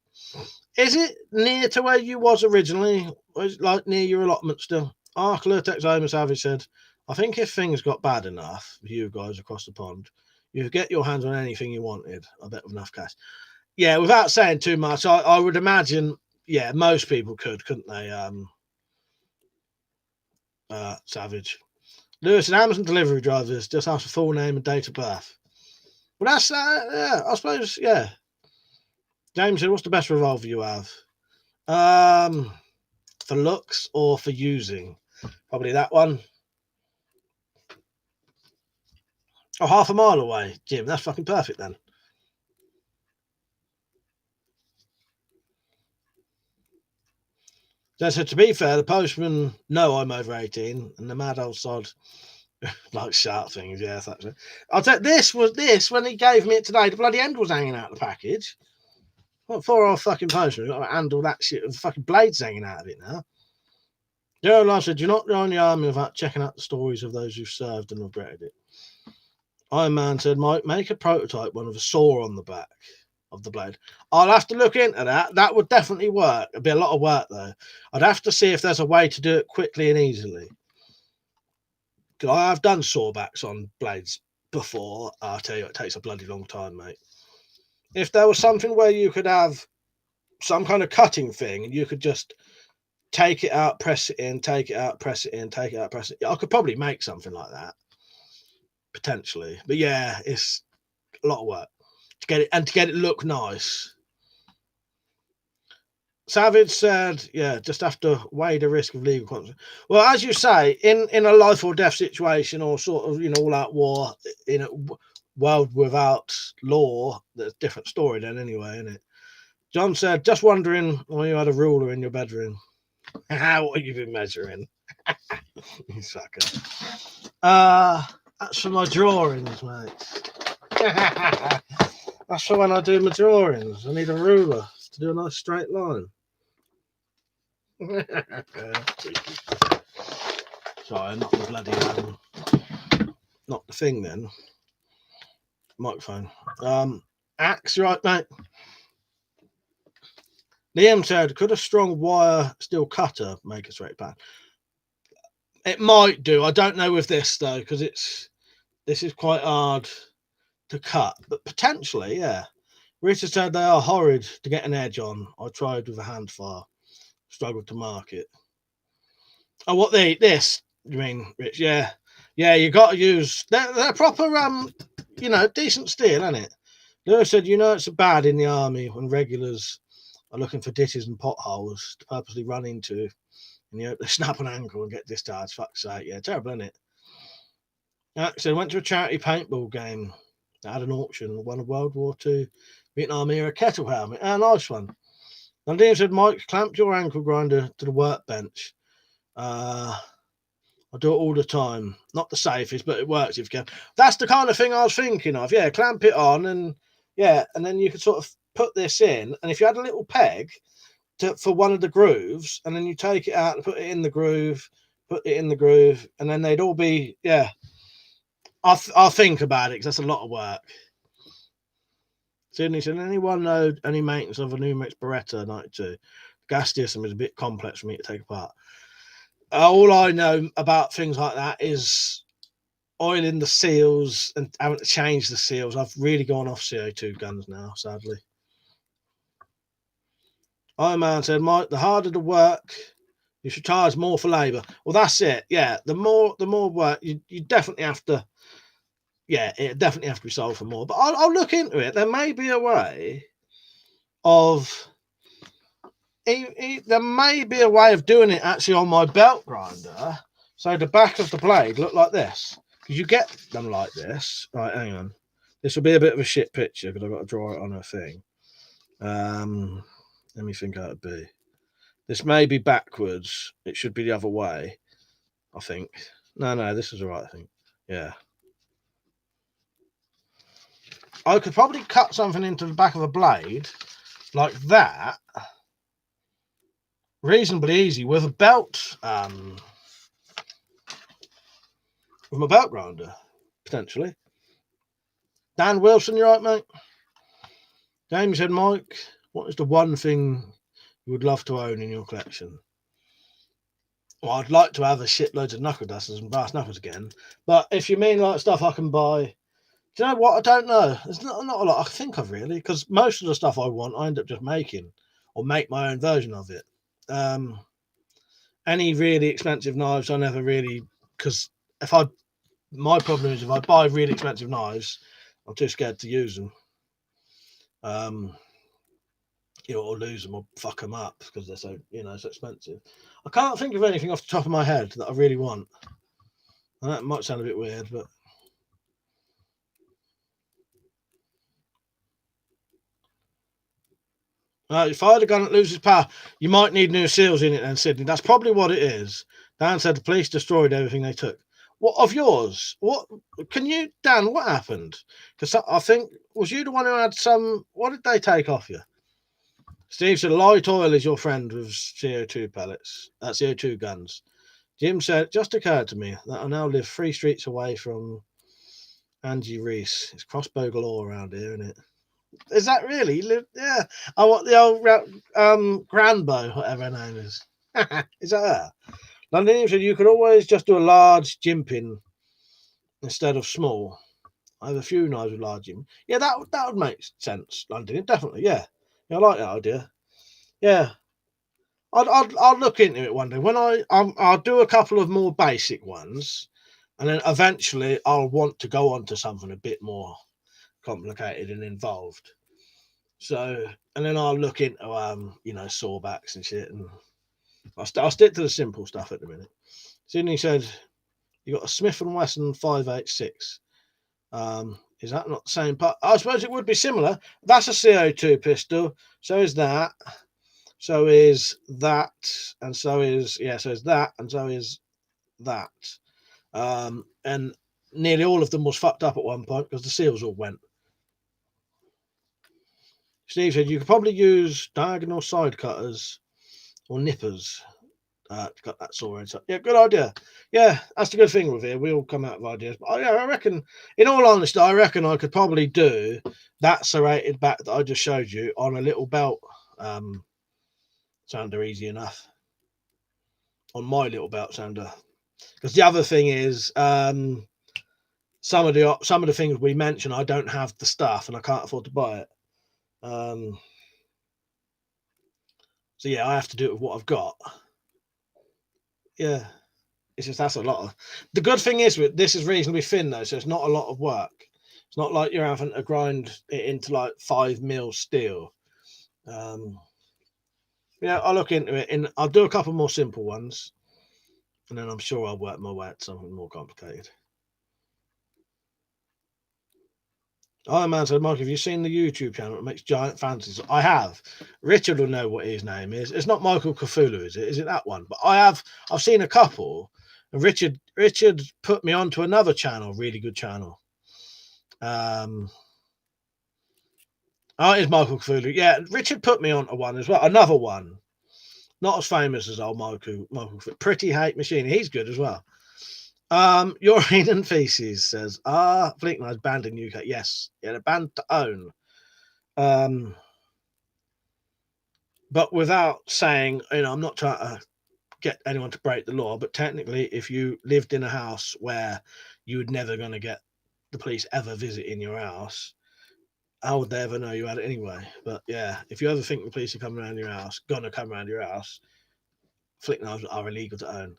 Is it near to where you was originally? Or is it like near your allotment still? Arcler Homer Savage said, I think if things got bad enough for you guys across the pond, you could get your hands on anything you wanted. I bet with enough cash. Yeah, without saying too much, I would imagine, yeah, most people couldn't they? Savage. Lewis and Amazon delivery drivers just ask for full name and date of birth. Well, that's, yeah, I suppose, yeah. James said, what's the best revolver you have? For looks or for using? Probably that one. Oh, half a mile away, Jim. That's fucking perfect then. So to be fair, the postman know I'm over 18, and the mad old sod Like sharp things, yes, actually. I'll tell you, this when he gave me it today, the bloody end was hanging out of the package. What for our fucking postman? We've got to handle that shit with fucking blades hanging out of it now. Gerald Love said, "You're not join the army without checking out the stories of those who've served and regretted it." Iron Man said, "Mike, make a prototype one with a saw on the back of the blade." I'll have to look into that. That would definitely work. It'd be a lot of work though. I'd have to see if there's a way to do it quickly and easily. Because I have done sawbacks on blades before. I'll tell you, it takes a bloody long time, mate. If there was something where you could have some kind of cutting thing and you could just take it out, press it in, take it out, press it in, take it out, press it. I could probably make something like that potentially, but yeah, it's a lot of work to get it and to get it look nice. Savage said, "Yeah, just have to weigh the risk of legal consequences." Well, as you say, in a life or death situation, or sort of all out war in a world without law, there's a different story then, anyway, isn't it? John said, "Just wondering why you had a ruler in your bedroom." What have you been measuring? You sucker. That's for my drawings, mate. That's for when I do my drawings. I need a ruler to do a nice straight line. Sorry, not the bloody not the thing then. Microphone. Axe, right, mate. Liam said, "Could a strong wire steel cutter make a straight path?" It might do. I don't know with this though, because this is quite hard to cut, but potentially, yeah. Richard said they are horrid to get an edge on. I tried with a hand file, struggled to mark it. Oh, what this? You mean, Rich? Yeah, yeah. You got to use they're proper decent steel, isn't it? Lewis said, it's bad in the army when regulars are looking for ditches and potholes to purposely run into, and they snap an ankle and get discharged. Fuck's sake, yeah, terrible, isn't it? So went to a charity paintball game that had an auction, won a World War II Vietnam era kettle helmet. Nice one. And Dean said, "Mike, clamp your ankle grinder to the workbench." I do it all the time. Not the safest, but it works if you can. That's the kind of thing I was thinking of. Yeah, clamp it on and then you could sort of put this in. And if you had a little peg for one of the grooves, and then you take it out and put it in the groove, and then they'd all be, yeah. I'll think about it because that's a lot of work. Sydney said, "Anyone know any maintenance of a Numix Beretta 92? Gas system is a bit complex for me to take apart." All I know about things like that is oiling the seals and having to change the seals. I've really gone off CO2 guns now, sadly. Iron Man said, "Mike, the harder the work, you should charge more for labour." Well, that's it. Yeah, the more work, you definitely have to. Yeah, it definitely have to be sold for more. But I'll look into it. There may be a way of. There may be a way of doing it actually on my belt grinder, so the back of the blade look like this. Because you get them like this. Right, hang on. This will be a bit of a shit picture because I've got to draw it on a thing. Let me think how it'd be. This may be backwards. It should be the other way, I think. No, this is the right thing. Yeah. I could probably cut something into the back of a blade like that. Reasonably easy with a belt, with my belt grinder, potentially. Dan Wilson, you right, mate? James said, "Mike, what is the one thing you would love to own in your collection?" Well, I'd like to have a shitload of knuckle dusters and brass knuckles again. But if you mean like stuff I can buy, do you know what? I don't know. There's not a lot I can think of really, because most of the stuff I want, I end up just making or make my own version of it. Any really expensive knives, I never really, because my problem is if I buy really expensive knives, I'm too scared to use them. Or lose them or fuck them up because they're so so expensive. I can't think of anything off the top of my head that I really want. And that might sound a bit weird, but if you fire the gun that loses power, you might need new seals in it then, Sydney. That's probably what it is. Dan said the police destroyed everything they took. What of yours? What can you, Dan? What happened? Because I think was you the one who had some. What did they take off you? Steve said light oil is your friend with CO2 pellets. CO2 guns. Jim said it just occurred to me that I now live 3 streets away from Angie Reese. It's crossbow galore around here, isn't it? Is that really? You live? Yeah. I want the old Granbo, whatever her name is. Is that her? London said you could always just do a large gym pin instead of small. I have a few knives with large gym. Yeah, that would make sense, London. Definitely, yeah. Yeah, I like that idea. Yeah. I'd look into it one day. When I'll do a couple of more basic ones, and then eventually I'll want to go on to something a bit more complicated and involved. So, and then I'll look into sawbacks and shit, and I'll stick to the simple stuff at the minute. Sydney said you got a Smith and Wesson 586. Is that not the same part? I suppose it would be similar. That's a CO2 pistol. So is that. So is that, and so is so is that, and so is that. And nearly all of them was fucked up at one point because the seals all went. Steve said you could probably use diagonal side cutters or nippers to cut that saw in. So, yeah, good idea. Yeah, that's the good thing with here. We all come out of ideas. But I reckon, in all honesty, I reckon I could probably do that serrated back that I just showed you on a little belt sander easy enough. On my little belt sander. Because the other thing is, some of the things we mentioned, I don't have the stuff and I can't afford to buy it. So yeah, I have to do it with what I've got. Yeah, it's just that's a lot of. The good thing is with this is reasonably thin though, so it's not a lot of work. It's not like you're having to grind it into like 5 mil steel. Yeah, I'll look into it and I'll do a couple more simple ones, and then I'm sure I'll work my way to something more complicated. Iron Man said, Mike, have you seen the YouTube channel that makes giant fantasies? I have. Richard will know what his name is. It's not Michael Cthulhu, is it? Is it that one? But I've seen a couple. And Richard put me onto another channel, really good channel. Oh, it's Michael Cthulhu. Yeah, Richard put me onto one as well. Another one. Not as famous as old Michael Cthulhu. Pretty Hate Machine. He's good as well. Urine and Feces says, Fleet Knight's banned in UK. Yes. Yeah, they're banned to own. But without saying, I'm not trying to get anyone to break the law, but technically, if you lived in a house where you were never going to get the police ever visiting your house, how would they ever know you had it anyway? But yeah, if you ever think the police are coming around your house, gonna come around your house, flick knives are illegal to own.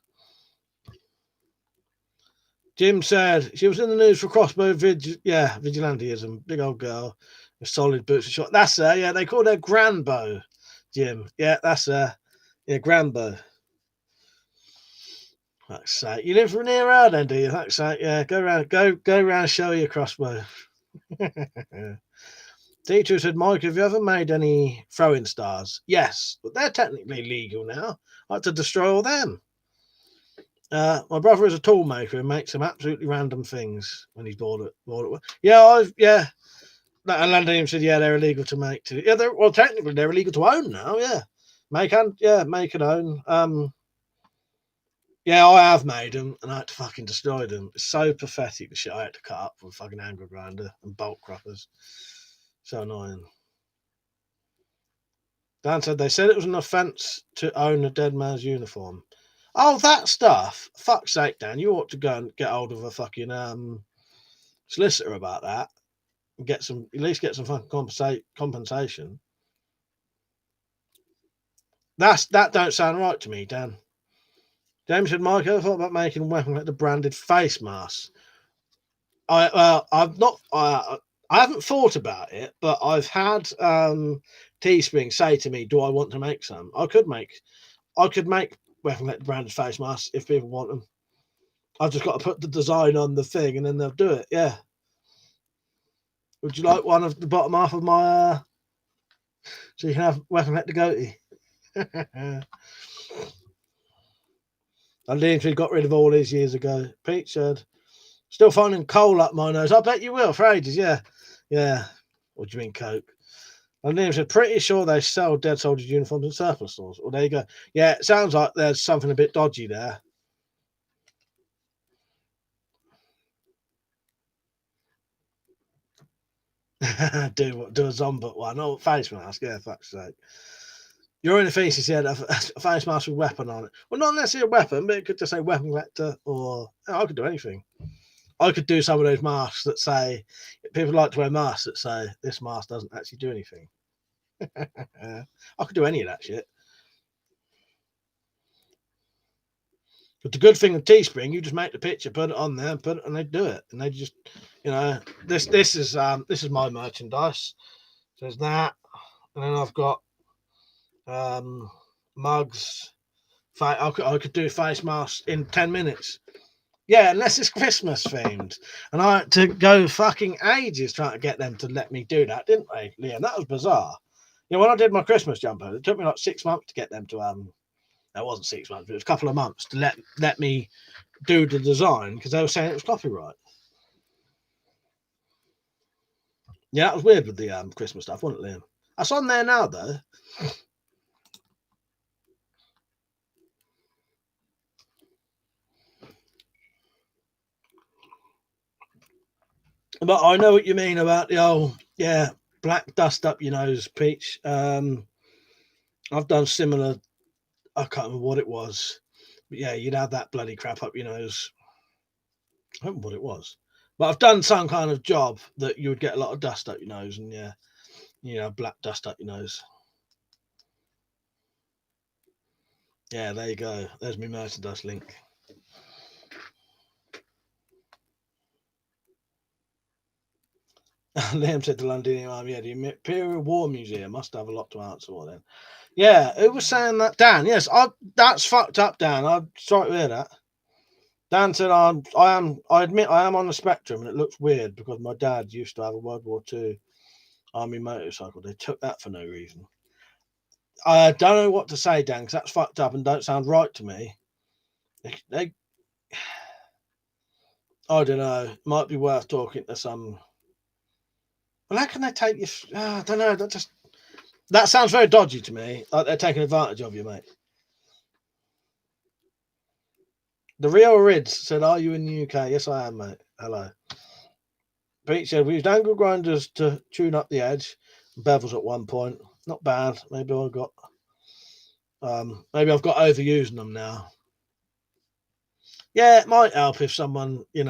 Jim said she was in the news for crossbow vigilantism. Big old girl with solid boots and shot. That's her. Yeah, they called her Granbo. Jim. Yeah, that's her. Yeah, Granbo. Fuck's sake. You live near her then, do you? Fuck's sake. Yeah, go around, show your crossbow. Teacher said, Mike, have you ever made any throwing stars? Yes, but they're technically legal now. I had to destroy all them. My brother is a tool maker and makes some absolutely random things when he's bored it. Yeah. And Landon said, yeah, they're illegal to make too. Yeah, technically they're illegal to own now. Yeah, make and own. Yeah, I have made them and I had to fucking destroy them. It's so pathetic the shit I had to cut up with fucking angle grinder and bolt croppers. So annoying. Dan said they said it was an offence to own a dead man's uniform. Oh, that stuff. Fuck's sake, Dan. You ought to go and get hold of a fucking solicitor about that. And at least get some fucking compensation. That don't sound right to me, Dan. James said, Mike, ever thought about making a WeaponCollector branded face masks? I've not. I haven't thought about it, but I've had Teespring say to me, "Do I want to make some?" I could make WeaponCollector branded face masks if people want them. I've just got to put the design on the thing, and then they'll do it. Yeah. Would you like one of the bottom half of my? So you can have WeaponCollector goatee. And Liam got rid of all his years ago. Pete said, still finding coal up my nose. I bet you will for ages. Yeah. Yeah. What do you mean, coke? And Liam said, pretty sure they sell dead soldiers' uniforms in surplus stores. Well, there you go. Yeah, it sounds like there's something a bit dodgy there. do a zombie one. Oh, face mask. Yeah, fuck's sake. You're in a thesis here, a face mask with weapon on it. Well, not necessarily a weapon, but it could just say weapon collector, or I could do anything. I could do some of those masks that say, people like to wear masks that say, this mask doesn't actually do anything. I could do any of that shit. But the good thing with Teespring, you just make the picture, put it on there, and they do it, and they just, this is my merchandise. So there's that, and then I've got mugs. I could do face masks in 10 minutes. Yeah, unless it's Christmas themed. And I had to go fucking ages trying to get them to let me do that, didn't they, Liam? That was bizarre. When I did my Christmas jumper, it took me like 6 months to get them to that wasn't 6 months, but it was a couple of months to let me do the design because they were saying it was copyright. Yeah, that was weird with the Christmas stuff, wasn't it, Liam? That's on there now, though. But I know what you mean about the old, black dust up your nose, Peach. I've done similar. I can't remember what it was. But yeah, you'd have that bloody crap up your nose. I don't remember what it was. But I've done some kind of job that you would get a lot of dust up your nose, and black dust up your nose. Yeah, there you go. There's my merchandise link. Liam said to Londonian Army, the Imperial War Museum must have a lot to answer for then. Yeah, who was saying that? Dan, yes, that's fucked up, Dan. I'm sorry to hear that. Dan said, I admit I am on the spectrum, and it looks weird because my dad used to have a World War II Army motorcycle. They took that for no reason. I don't know what to say, Dan, because that's fucked up and don't sound right to me. I don't know. Might be worth talking to some. Well, how can they take you? I don't know. That sounds very dodgy to me. Like they're taking advantage of you, mate. The real Rids said, "Are you in the UK?" Yes, I am, mate. Hello. Pete said, "We used angle grinders to tune up the edge. Bevels at one point. Not bad. Maybe I've got overusing them now. Yeah, it might help if someone, doing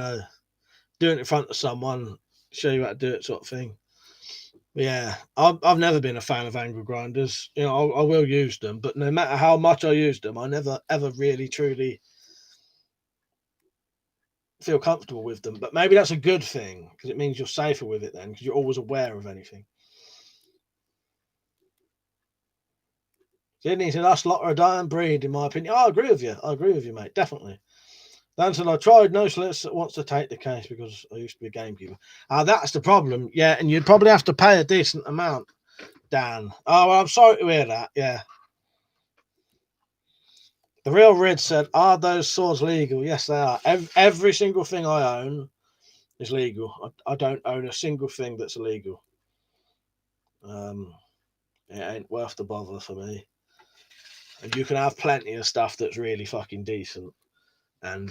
it in front of someone, show you how to do it, sort of thing. But yeah, I've never been a fan of angle grinders. I will use them, but no matter how much I use them, I never ever really truly feel comfortable with them. But maybe that's a good thing because it means you're safer with it then because you're always aware of anything. Sydney said, "Us lot are a dying breed, in my opinion." I agree with you, mate. Definitely. Dan said, "I tried no solicitor wants to take the case because I used to be a gamekeeper." That's the problem. Yeah, and you'd probably have to pay a decent amount, Dan. Oh, well, I'm sorry to hear that. Yeah. The real Red said, "Are those swords legal?" Yes, they are. Every single thing I own is legal. I don't own a single thing that's illegal. It ain't worth the bother for me. And you can have plenty of stuff that's really fucking decent and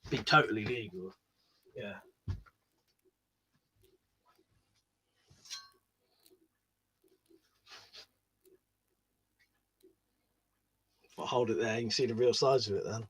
be totally legal. Yeah. I'll hold it there. You can see the real size of it then.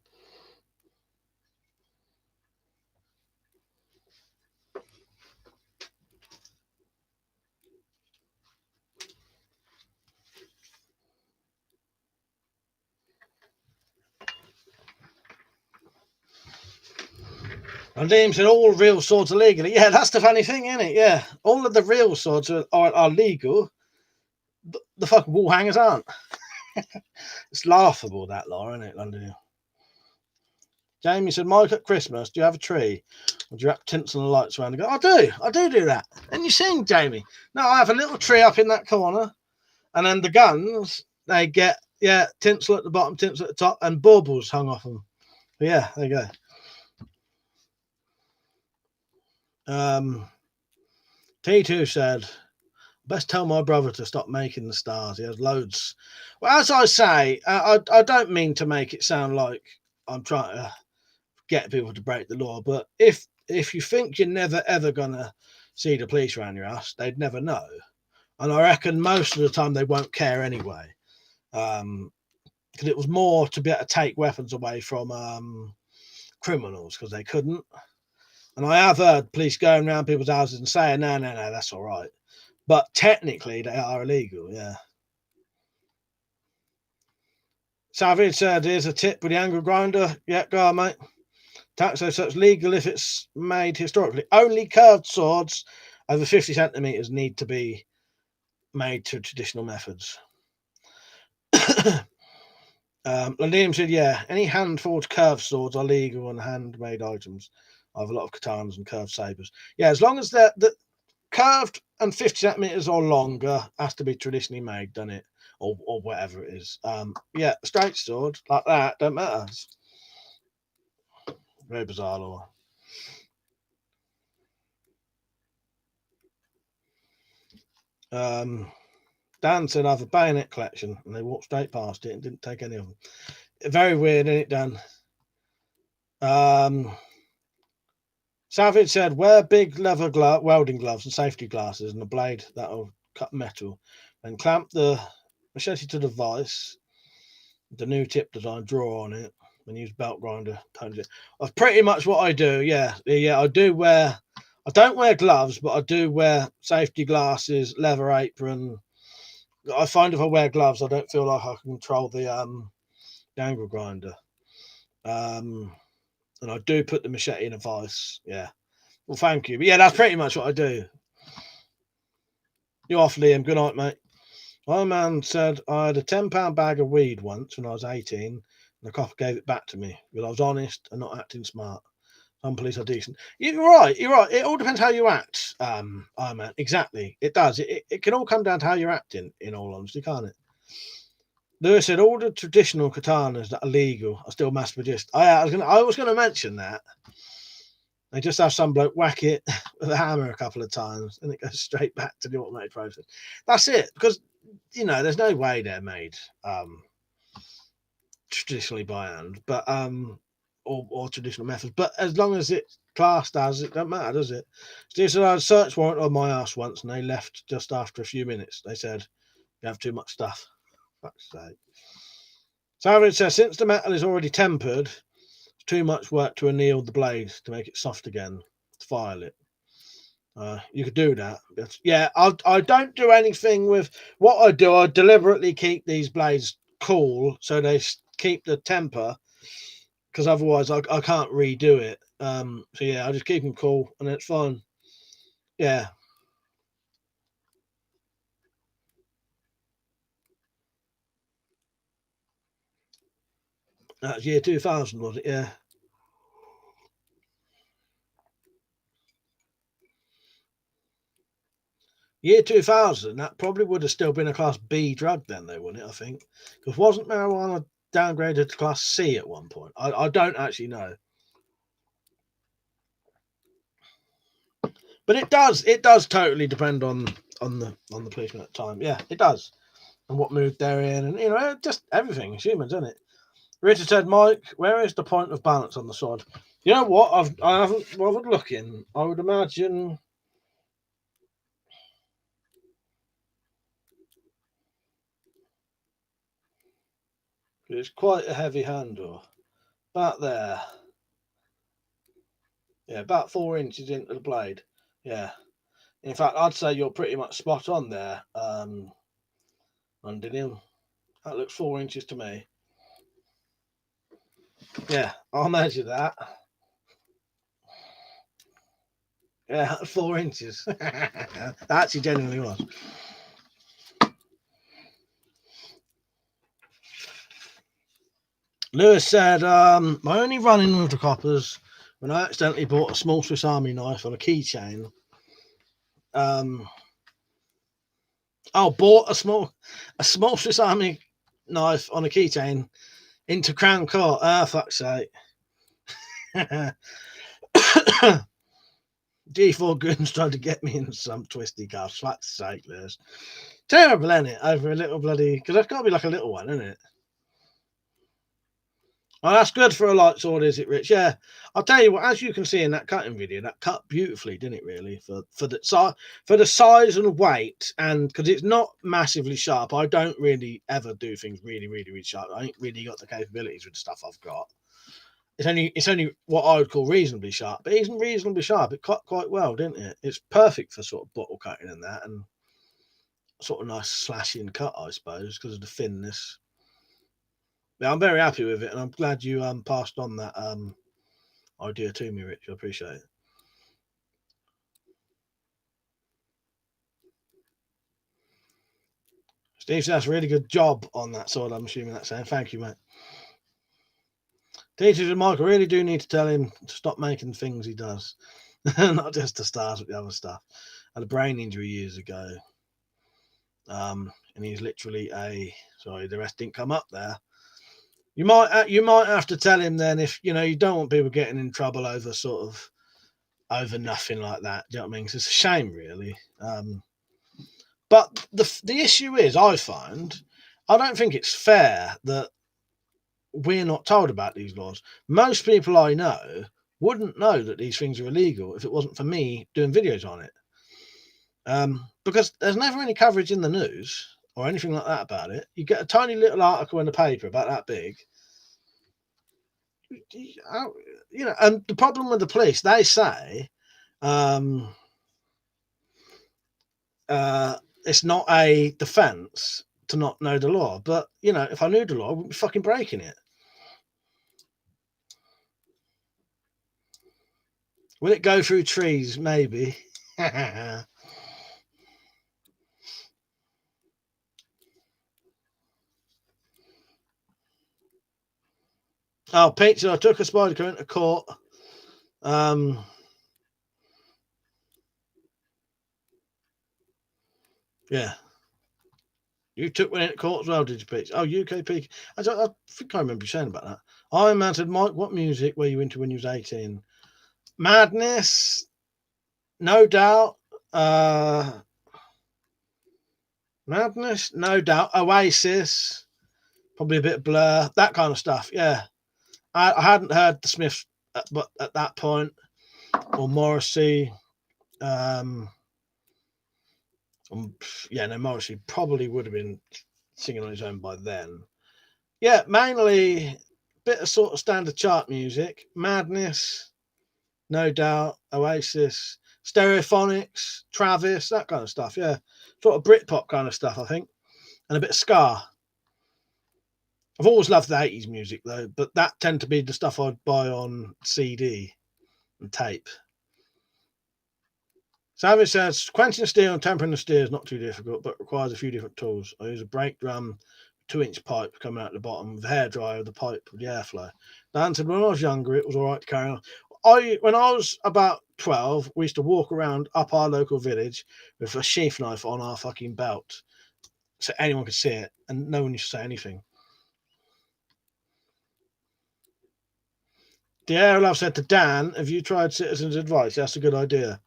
And Liam said all real swords are legal. Yeah, that's the funny thing, isn't it? Yeah, all of the real swords are legal. The fucking wall hangers aren't. It's laughable, that law, isn't it, London? Jamie said, "Mike, at Christmas, do you have a tree? Or do you wrap tinsel and lights around?" I do that. And you sing, Jamie. No, I have a little tree up in that corner, and then the guns, they get Yeah, tinsel at the bottom, tinsel at the top, and baubles hung off them. But yeah, there you go. T2 said, best tell my brother to stop making the stars. He has loads. Well, as I say, I don't mean to make it sound like I'm trying to get people to break the law, but if you think you're never ever gonna see the police around your house, they'd never know. And I reckon most of the time they won't care anyway. Because it was more to be able to take weapons away from criminals because they couldn't. And I have heard police going around people's houses and saying, no, that's all right. But technically, they are illegal, yeah. Savage said, here's a tip with the angle grinder. Yeah, go on, mate. Taxo, so it's legal if it's made historically. Only curved swords over 50 centimetres need to be made to traditional methods. Liam said, yeah, any hand-forged curved swords are legal on handmade items. I have a lot of katanas and curved sabres. Yeah, as long as they're curved and 50 centimetres or longer, has to be traditionally made, doesn't it? Or whatever it is. Yeah, straight sword like that, don't matter. Very bizarre law. Dan said, I have a bayonet collection, and they walked straight past it and didn't take any of them. Very weird, isn't it, Dan? Savage said, wear big leather welding gloves and safety glasses and a blade that'll cut metal. Then clamp the machete to the vise. The new tip design, draw on it, and use belt grinder. That's pretty much what I do. Yeah. I do wear. I don't wear gloves, but I do wear safety glasses, leather apron. I find if I wear gloves, I don't feel like I can control the angle grinder. And I do put the machete in a vise. Yeah. Well, thank you. But yeah, that's pretty much what I do. You're off, Liam. Good night, mate. My man said I had a £10 bag of weed once when I was 18, and the cop gave it back to me because I was honest and not acting smart. Some police are decent. You're right. It all depends how you act, Iron Man. Exactly. It does. It can all come down to how you're acting, in all honesty, can't it? Lewis said all the traditional katanas that are legal are still mass produced. I was gonna mention that. They just have some bloke whack it with a hammer a couple of times and it goes straight back to the automated process. That's it. Because, there's no way they're made traditionally by hand, but or traditional methods. But as long as it's classed as, it don't matter, does it? Steve said I had a search warrant on my ass once and they left just after a few minutes. They said, you have too much stuff. Fuck's sake. Savage says, since the metal is already tempered, it's too much work to anneal the blade to make it soft again, to file it. You could do that. But yeah, I don't do anything with what I do. I deliberately keep these blades cool so they keep the temper, because otherwise I can't redo it. So yeah, I just keep them cool and it's fine. Yeah. That's year 2000, was it? Yeah. Year 2000, that probably would have still been a Class B drug then, though, wouldn't it? I think. Because wasn't marijuana downgraded to Class C at one point? I don't actually know. But it does totally depend on the policeman at the time. Yeah, it does. And what mood they're in, and just everything. It's humans, isn't it? Richard said, Mike, where is the point of balance on the sword? You know what? I haven't bothered looking. I would imagine it's quite a heavy handle. About there. Yeah, about 4 inches into the blade. Yeah. In fact, I'd say you're pretty much spot on there, Underneath. That looks 4 inches to me. Yeah, I'll measure that. Yeah, 4 inches. That actually genuinely was. Lewis said, my only run-in with the coppers when I accidentally bought a small Swiss Army knife on a keychain. Bought a small Swiss Army knife on a keychain into Crown Court. Ah, fuck's sake. G4 goons tried to get me in some twisty cuffs. Fuck's sake, Liz. Terrible, isn't it? Over a little bloody... Because that's got to be like a little one, isn't it? Oh, that's good for a light sword, is it, Rich? Yeah. I'll tell you what, as you can see in that cutting video, that cut beautifully, didn't it, really? For the size and weight, and because it's not massively sharp. I don't really ever do things really, really, really sharp. I ain't really got the capabilities with the stuff I've got. It's only what I would call reasonably sharp, but even reasonably sharp, it cut quite well, didn't it? It's perfect for sort of bottle cutting and that, and sort of nice slashing cut, I suppose, because of the thinness. Yeah, I'm very happy with it, and I'm glad you passed on that idea to me, Rich. I appreciate it. Steve says a really good job on that sword. I'm assuming that's saying thank you, mate. Teachers and Michael really do need to tell him to stop making things he does, not just the stars, but the other stuff. I had a brain injury years ago, and he's literally sorry, the rest didn't come up there. You might have to tell him then, if you don't want people getting in trouble over over nothing like that. Do you know what I mean? 'Cause it's a shame, really. But the issue is, I don't think it's fair that we're not told about these laws. Most people I know wouldn't know that these things are illegal if it wasn't for me doing videos on it. Because there's never any coverage in the news or anything like that about it. You get a tiny little article in the paper about that big. And the problem with the police, they say it's not a defense to not know the law. But, if I knew the law, I wouldn't be fucking breaking it. Will it go through trees? Maybe. Oh, Pizza, I took a spider into court. Yeah. You took one into court as well, did you, Pizza? Oh, UKP. I think I remember you saying about that. I answered, Mike, what music were you into when you was 18? Madness, no doubt. Madness, no doubt. Oasis, probably a bit of Blur, that kind of stuff. Yeah. I hadn't heard the Smiths but at that point, or Morrissey. Morrissey probably would have been singing on his own by then. Yeah, mainly a bit of sort of standard chart music. Madness, no doubt. Oasis, Stereophonics, Travis, that kind of stuff. Yeah, sort of Britpop kind of stuff, I think, and a bit of ska. I've always loved the 80s music though, but that tend to be the stuff I'd buy on CD and tape. Savage says, quenching steel and tempering the steel is not too difficult, but requires a few different tools. I use a brake drum, 2-inch pipe coming out the bottom, with a hairdryer, the pipe with the airflow. Dan said, when I was younger, it was all right to carry on. When I was about 12, we used to walk around up our local village with a sheath knife on our fucking belt, so anyone could see it, and no one used to say anything. The Air Love said to Dan, have you tried citizens' advice? That's a good idea.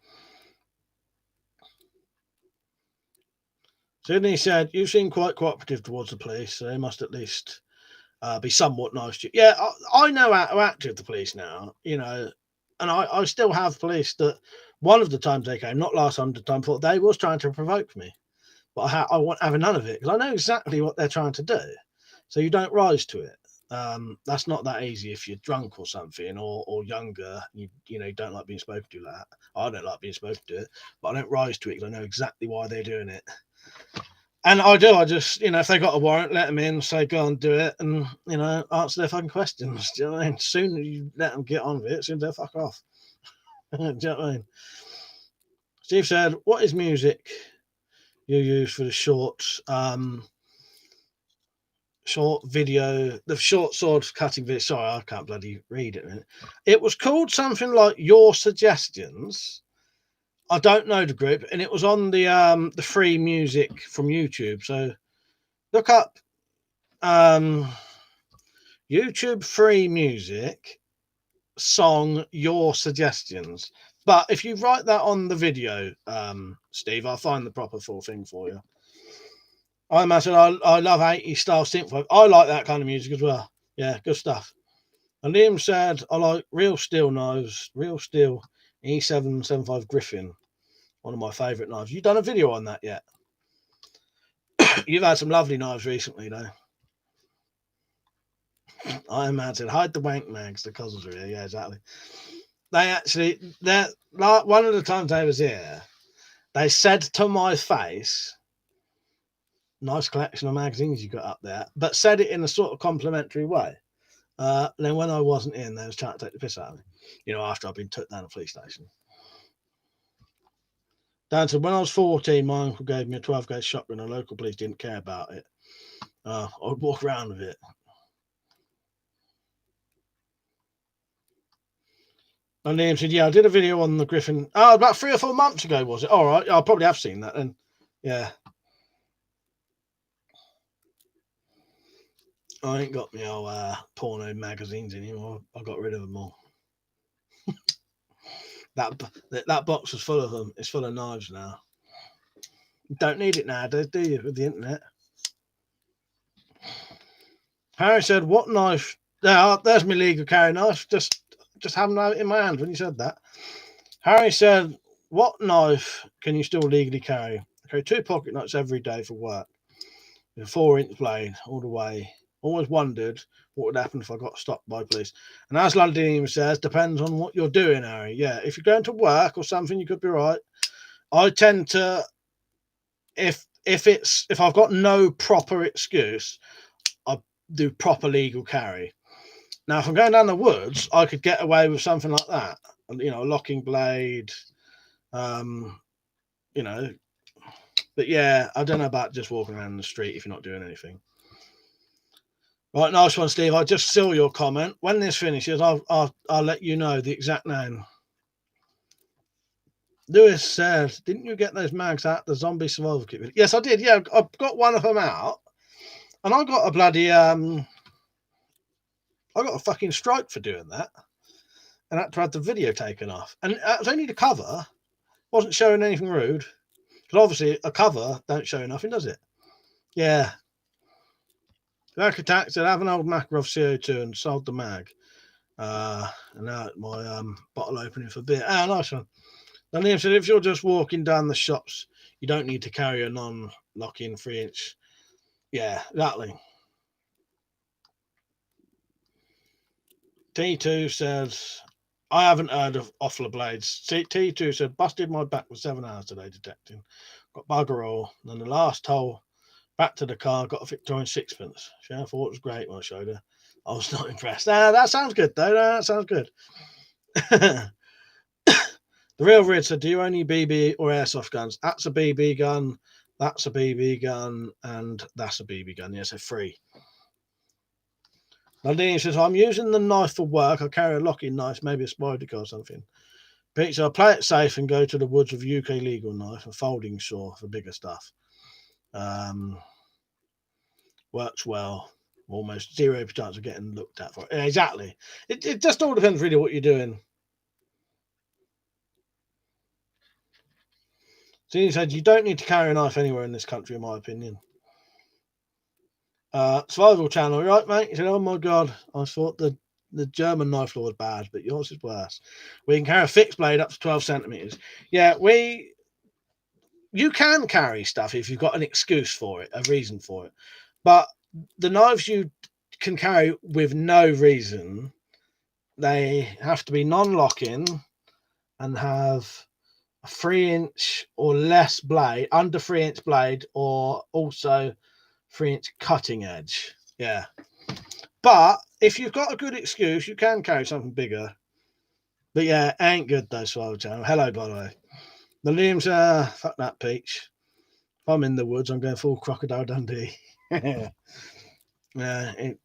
Sydney said, you seem quite cooperative towards the police, so they must at least be somewhat nice to you. Yeah, I know how to act with the police now, and I still have police that one of the times they came, not last time, the time before, they was trying to provoke me. But I want having none of it, because I know exactly what they're trying to do. So you don't rise to it. That's not that easy if you're drunk or something, or younger. You don't like being spoken to like that. I don't like being spoken to, but I don't rise to it because I know exactly why they're doing it. And I do. I just, if they got a warrant, let them in, say go and do it, and answer their fucking questions. Do you know what I mean? Soon as you let them get on with it, soon they'll fuck off. Do you know what I mean? Steve said, "What is music you use for the short video, the short sword cutting video?" Sorry, I can't bloody read it. It was called something like Your Suggestions. I don't know the group, and it was on the free music from YouTube. So look up YouTube free music song your suggestions. But if you write that on the video, Steve, I'll find the proper full thing for you. I imagine I love 80s style synthwave. I like that kind of music as well. Yeah, good stuff. And Liam said, I like Real Steel knives, Real Steel E775 Griffin, one of my favourite knives. You done a video on that yet? You've had some lovely knives recently, though. I imagine. Hide the wank mags, the cousins are here. Yeah, exactly. They're like one of the times I was here, they said to my face, nice collection of magazines you got up there, but said it in a sort of complimentary way. Then when I wasn't in, they was trying to take the piss out of me, after I'd been took down to the police station. Dan said, when I was 14, my uncle gave me a 12 gauge shotgun and local police didn't care about it. I'd walk around with it. And Liam said, yeah, I did a video on the Griffin. Oh, about 3 or 4 months ago, was it? All right. I probably have seen that then. Yeah. I ain't got my old porno magazines anymore. I got rid of them all. That box was full of them. It's full of knives now. You don't need it nowadays, do you, with the internet? Harry said, what knife? There's my legal carry knife. Just having it in my hand when you said that. Harry said, what knife can you still legally carry? I carry 2 pocket knives every day for work. With a 4-inch blade all the way. Always wondered what would happen if I got stopped by police. And as London says, depends on what you're doing, Harry. Yeah, if you're going to work or something, you could be right. I tend to, if I've got no proper excuse, I do proper legal carry. Now, if I'm going down the woods, I could get away with something like that. A locking blade, But yeah, I don't know about just walking around the street if you're not doing anything. Right, nice one, Steve. I just saw your comment. When this finishes, I'll let you know the exact name. Lewis said, "Didn't you get those mags out the zombie survival kit?" Yes, I did. Yeah, I've got one of them out, and I got a bloody I got a fucking strike for doing that, and had to have the video taken off. And it was only the cover, wasn't showing anything rude, because obviously a cover don't show nothing, does it? Yeah. Back attack said, "Have an old Makarov CO2 and sold the mag." And now my bottle opening for beer. Nice one. And Liam said, if you're just walking down the shops, you don't need to carry a non-lock-in 3-inch. Yeah, exactly. T2 says, I haven't heard of offler blades. T2 said, busted my back for 7 hours today detecting. Got bugger all. And then the last hole, back to the car, got a Victorian sixpence. She thought it was great when I showed her. I was not impressed. That sounds good, though. That sounds good. The real Rid said, do you only BB or airsoft guns? That's a BB gun, that's a BB gun, and that's a BB gun. Yeah, so 3. Nadine says, I'm using the knife for work. I carry a locking knife, maybe a Spyderco or something. Pete said, I play it safe and go to the woods with a UK legal knife, a folding saw for bigger stuff. Works well. Almost 0 chance of getting looked at for it. Yeah, exactly. It just all depends really what you're doing. So he said, you don't need to carry a knife anywhere in this country, in my opinion. Survival Channel, right, mate? He said, oh my God, I thought the German knife law was bad, but yours is worse. We can carry a fixed blade up to 12 centimeters. Yeah, you can carry stuff if you've got an excuse for it, a reason for it. But the knives you can carry with no reason, they have to be non-lock-in and have a 3-inch or less blade, under 3-inch blade, or also 3-inch cutting edge. Yeah. But if you've got a good excuse, you can carry something bigger. But yeah, ain't good though, Swallow Channel. Hello, by the way. The Liam's, fuck that peach. If I'm in the woods, I'm going full Crocodile Dundee. Yeah,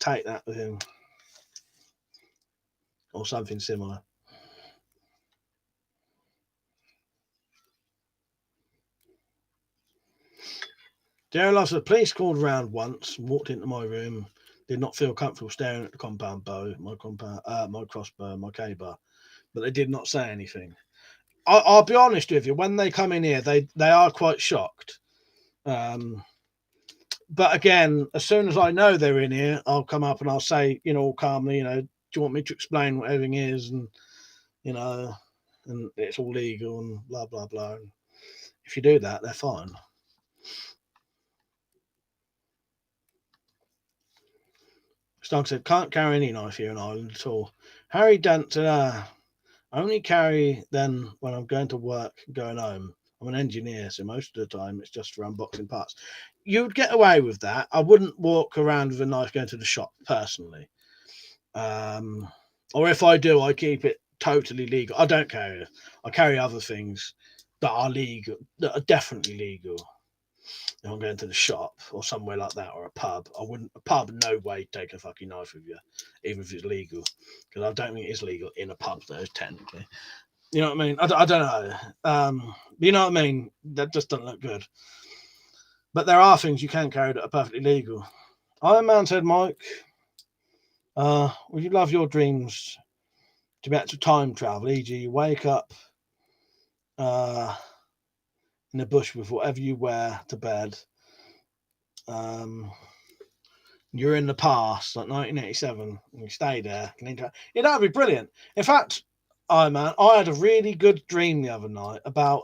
take that with him. Or something similar. Jerry Love said, police called round once, walked into my room, did not feel comfortable staring at the compound bow, my crossbow, my caber, but they did not say anything. I'll be honest with you, when they come in here, they are quite shocked. But again, as soon as I know they're in here, I'll come up and I'll say, all calmly, do you want me to explain what everything is? And, and it's all legal and blah, blah, blah. And if you do that, they're fine. Stunk said, can't carry any knife here in Ireland at all. Harry Dent said, I only carry then when I'm going to work, going home. I'm an engineer, so most of the time it's just for unboxing parts. You'd get away with that. I wouldn't walk around with a knife going to the shop personally. Or if I do, I keep it totally legal. I don't carry it. I carry other things that are legal, that are definitely legal. If I'm going to the shop or somewhere like that, or a pub, a pub, no way take a fucking knife with you, even if it's legal. Because I don't think it is legal in a pub, though, technically. You know what I mean? I don't know. You know what I mean? That just doesn't look good. But there are things you can carry that are perfectly legal. Iron Man said, Mike, would you love your dreams to be able to time travel? E.g., you wake up in the bush with whatever you wear to bed. You're in the past, like 1987, and you stay there. Yeah, that would be brilliant. In fact, Iron Man, I had a really good dream the other night about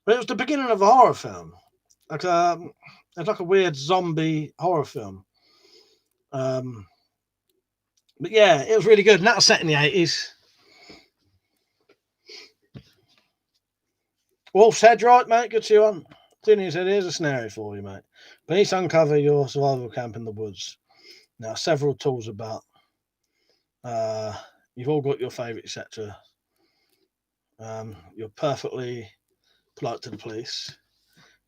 but it was the beginning of a horror film. It's like a weird zombie horror film. But yeah, it was really good, and that was set in the 80s. Wolf's Head, right, mate? Good to see you on. He said, here's a scenario for you, mate. Police uncover your survival camp in the woods. Now, several tools about. You've all got your favourite, etc. You're perfectly polite to the police.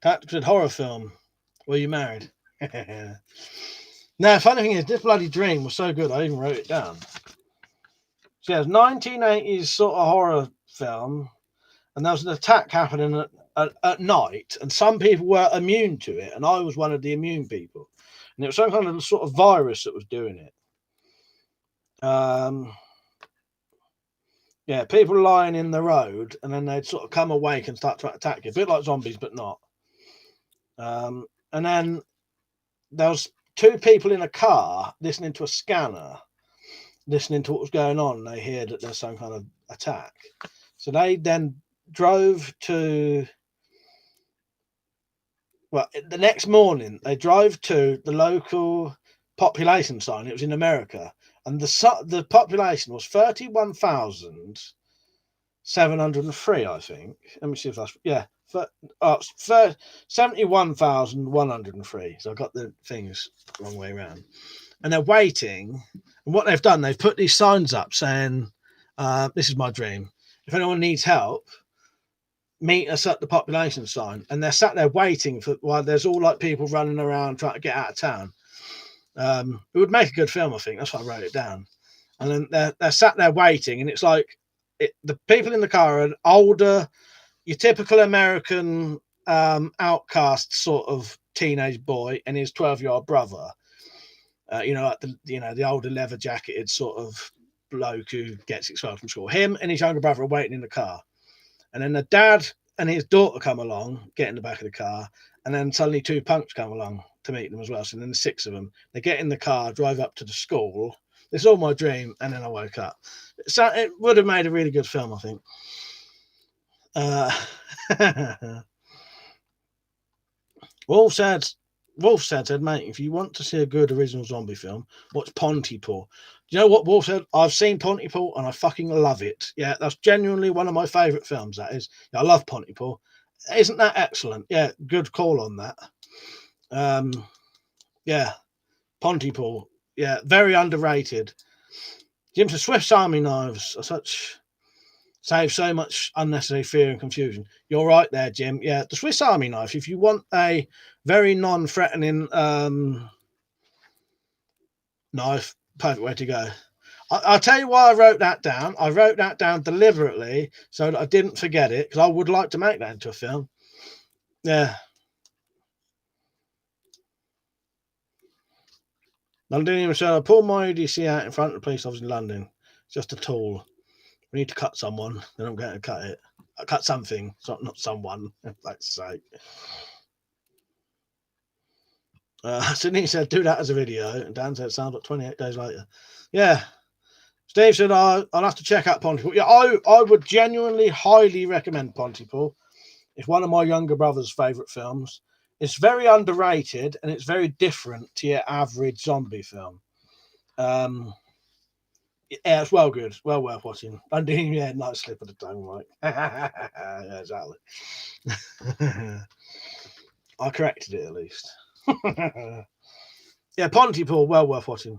Tactical horror film. Were you married? Now, funny thing is, this bloody dream was so good, I even wrote it down. So, yeah, it was 1980s sort of horror film, and there was an attack happening at night, and some people were immune to it, and I was one of the immune people. And it was some kind of sort of virus that was doing it. Yeah, people lying in the road, and then they'd sort of come awake and start to attack you, a bit like zombies, but not. And then there was two people in a car listening to a scanner, listening to what was going on. They hear that there's some kind of attack, so they then drove to. Well, the next morning they drove to the local population sign. It was in America, and the population was 31,703. I think. Let me see if that's 71,103. So I got the things the wrong way around. And they're waiting. And what they've done, they've put these signs up saying, "This is my dream. If anyone needs help, meet us at the population sign." And they're sat there waiting for while there's all like people running around trying to get out of town. It would make a good film, I think. That's why I wrote it down. And then they're sat there waiting, and it's like the people in the car are older, your typical American outcast sort of teenage boy and his 12-year-old brother. Like the older leather jacketed sort of bloke who gets expelled from school. Him and his younger brother are waiting in the car. And then the dad and his daughter come along, get in the back of the car, and then suddenly two punks come along to meet them as well. So then there's six of them. They get in the car, drive up to the school. This is all my dream, and then I woke up. So it would have made a really good film, I think. Wolf said, mate, if you want to see a good original zombie film, watch Pontypool. Do you know what Wolf said? I've seen Pontypool and I fucking love it. Yeah, that's genuinely one of my favourite films, that is. Yeah, I love Pontypool. Isn't that excellent? Yeah, good call on that. Yeah, Pontypool. Yeah, very underrated. Jim says, Swiss Army knives are such... Save so much unnecessary fear and confusion. You're right there, Jim. Yeah, the Swiss Army knife, if you want a very non-threatening knife, perfect way to go. I'll tell you why I wrote that down. I wrote that down deliberately so that I didn't forget it, because I would like to make that into a film. Yeah. Londonian said, I pulled my EDC out in front of the police officer in London. It's just a tool. We need to cut someone, then I'm going to cut it. I cut something, not someone, for fuck's sake. Sydney said, do that as a video. And Dan said, sounds like 28 days later. Yeah. Steve said, I'll have to check out Pontypool. Yeah, I would genuinely highly recommend Pontypool. It's one of my younger brother's favourite films. It's very underrated and it's very different to your average zombie film. Yeah, it's well good. Well worth watching. I'm doing nice slip of the tongue, Mike. Yeah, exactly. I corrected it at least. Yeah, Pontypool, well worth watching.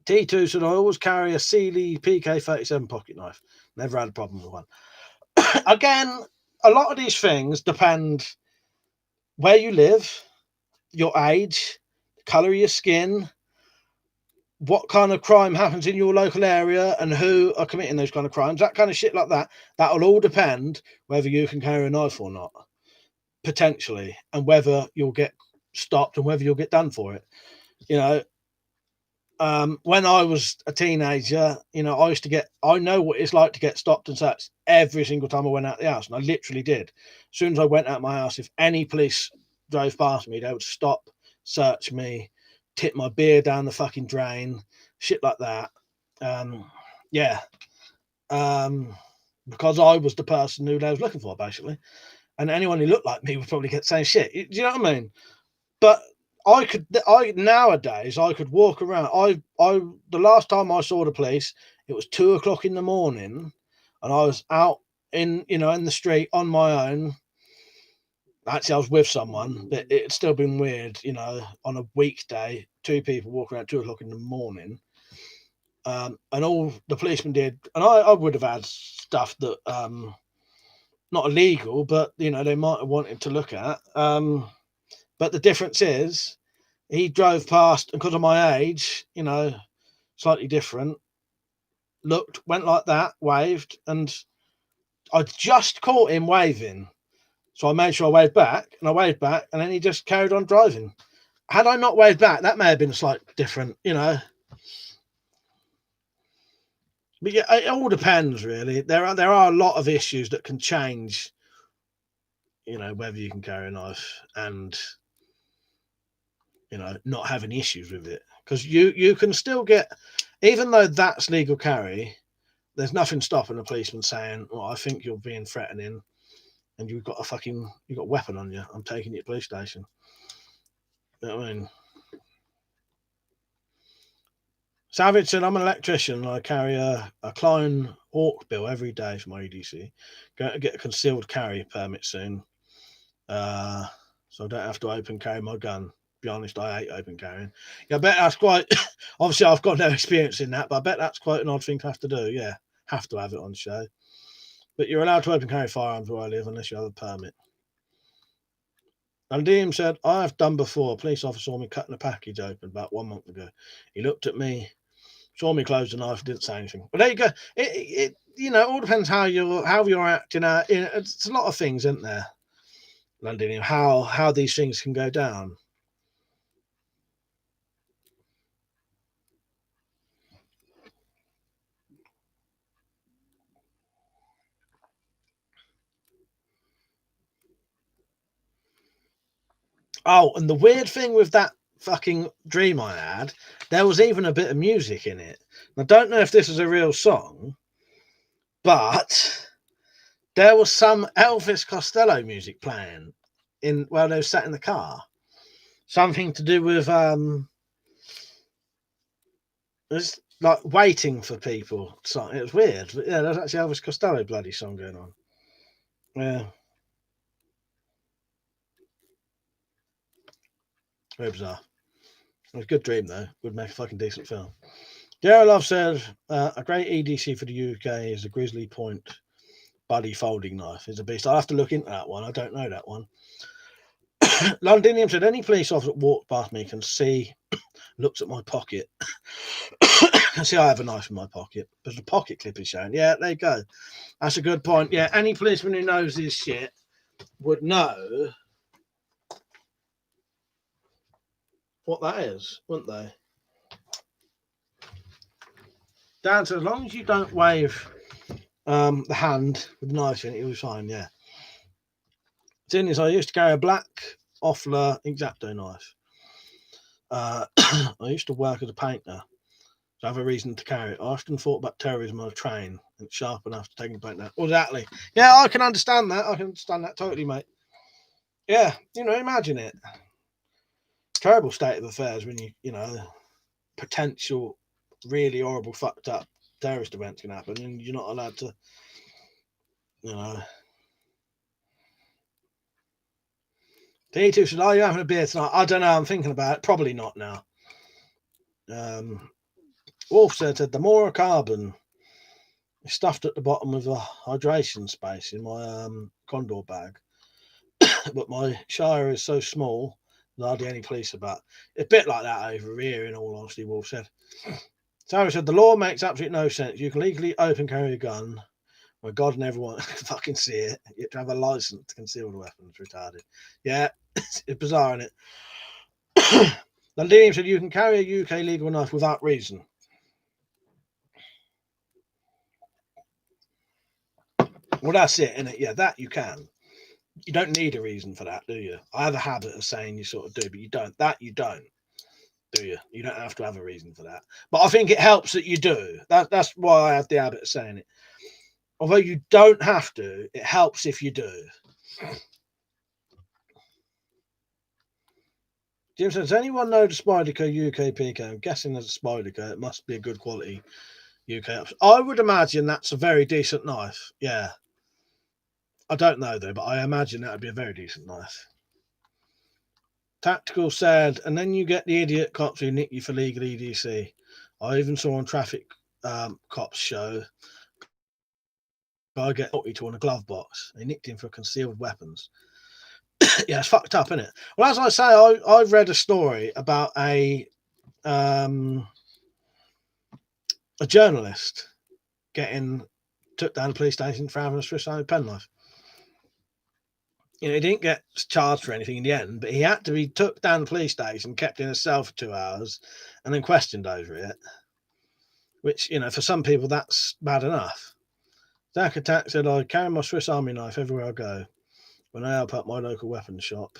T2 said, I always carry a Sealy PK-37 pocket knife. Never had a problem with one. Again, a lot of these things depend where you live, your age, the colour of your skin, what kind of crime happens in your local area and who are committing those kind of crimes, that kind of shit like that. That'll all depend whether you can carry a knife or not, potentially, and whether you'll get stopped and whether you'll get done for it. You know, when I was a teenager, you know, I know what it's like to get stopped and searched every single time I went out the house. And I literally did. As soon as I went out my house, if any police drove past me, they would stop, search me, tip my beer down the fucking drain, shit like that. Yeah. Because I was the person who they was looking for, basically. And anyone who looked like me would probably get the same shit. Do you know what I mean? But nowadays I could walk around. The last time I saw the police, it was 2 o'clock in the morning, and I was out in the street on my own. Actually, I was with someone, but it'd still been weird, on a weekday, two people walking around 2 o'clock in the morning. And all the policemen did, and I would have had stuff that not illegal, but they might have wanted to look at. But the difference is, he drove past, and because of my age, slightly different, looked, went like that, waved, and I just caught him waving. So I made sure I waved back, and then he just carried on driving. Had I not waved back, that may have been slightly different, But yeah, it all depends, really. There are a lot of issues that can change, whether you can carry a knife and, not having issues with it. Because you can still get, even though that's legal carry, there's nothing stopping a policeman saying, well, I think you're being threatening and you've got a weapon on you. I'm taking you to the police station. You know what I mean? Savage said, I'm an electrician. I carry a Klein Hawk bill every day for my EDC. Going to get a concealed carry permit soon. So I don't have to open carry my gun. Be honest, I hate open carrying. Yeah, I bet that's quite, obviously I've got no experience in that, but I bet that's quite an odd thing to have to do. Yeah, have to have it on show. But you're allowed to open carry firearms where I live unless you have a permit. And DM said, I have done before. A police officer saw me cutting a package open about 1 month ago. He looked at me, saw me close the knife, didn't say anything. But there you go. It all depends how you're acting out. It's a lot of things, isn't there, London? How these things can go down. Oh, and the weird thing with that fucking dream I had, there was even a bit of music in it. I don't know if this is a real song, but there was some Elvis Costello music playing while they were sat in the car. Something to do with it was like waiting for people. So it was weird. But yeah, there's actually Elvis Costello bloody song going on. Yeah. Very bizarre. It was a good dream though. Would make a fucking decent film. Daryl Love said a great EDC for the UK is the Grizzly Point Buddy folding knife. It's a beast. I'll have to look into that one. I don't know that one. Londinium said any police officer that walked past me can see, looks at my pocket, can see I have a knife in my pocket because the pocket clip is showing. Yeah, there you go. That's a good point. Yeah, any policeman who knows this shit would know what that is, wouldn't they? Dan said, as long as you don't wave the hand with the knife in it, you'll be fine, yeah. The thing is, I used to carry a black Offler X-Acto knife. I used to work as a painter, so I have a reason to carry it. I often thought about terrorism on a train, and it's sharp enough to take a paint out. Exactly. Yeah, I can understand that. I can understand that totally, mate. Yeah, imagine it. Terrible state of affairs when potential really horrible fucked up terrorist events can happen and you're not allowed to D2 said, are you having a beer tonight? I don't know, I'm thinking about it. Probably not now. Wolf said the more carbon is stuffed at the bottom of a hydration space in my condor bag. But my Shire is so small there's hardly any police about. It's a bit like that over here, in all honesty, Wolf said. Sarah said the law makes absolutely no sense. You can legally open carry a gun where God and everyone can fucking see it. You have to have a license to conceal the weapon. It's retarded. Yeah, it's bizarre, isn't it? The Liam said you can carry a UK legal knife without reason. Well, that's it, isn't it? Yeah, that you can. You don't need a reason for that, do you? I have a habit of saying you sort of do, but you don't. That you don't, do you? You don't have to have a reason for that. But I think it helps that you do. That's why I have the habit of saying it. Although you don't have to, it helps if you do. Jim says, does anyone know the Spyderco UK PK? I'm guessing there's a Spyderco. It must be a good quality UK option. I would imagine that's a very decent knife. Yeah. I don't know, though, but I imagine that would be a very decent knife. Tactical said, and then you get the idiot cops who nick you for legal EDC. I even saw on traffic cops show guy get 42 on a glove box. They nicked him for concealed weapons. Yeah, it's fucked up, isn't it? Well, as I say, I've read a story about a journalist getting took down the police station for having a Swiss Army penknife. He didn't get charged for anything in the end, but he had to be took down the police station, kept in a cell for 2 hours, and then questioned over it. Which, for some people, that's bad enough. Zach Attack said, I carry my Swiss Army knife everywhere I go. When I help out my local weapons shop,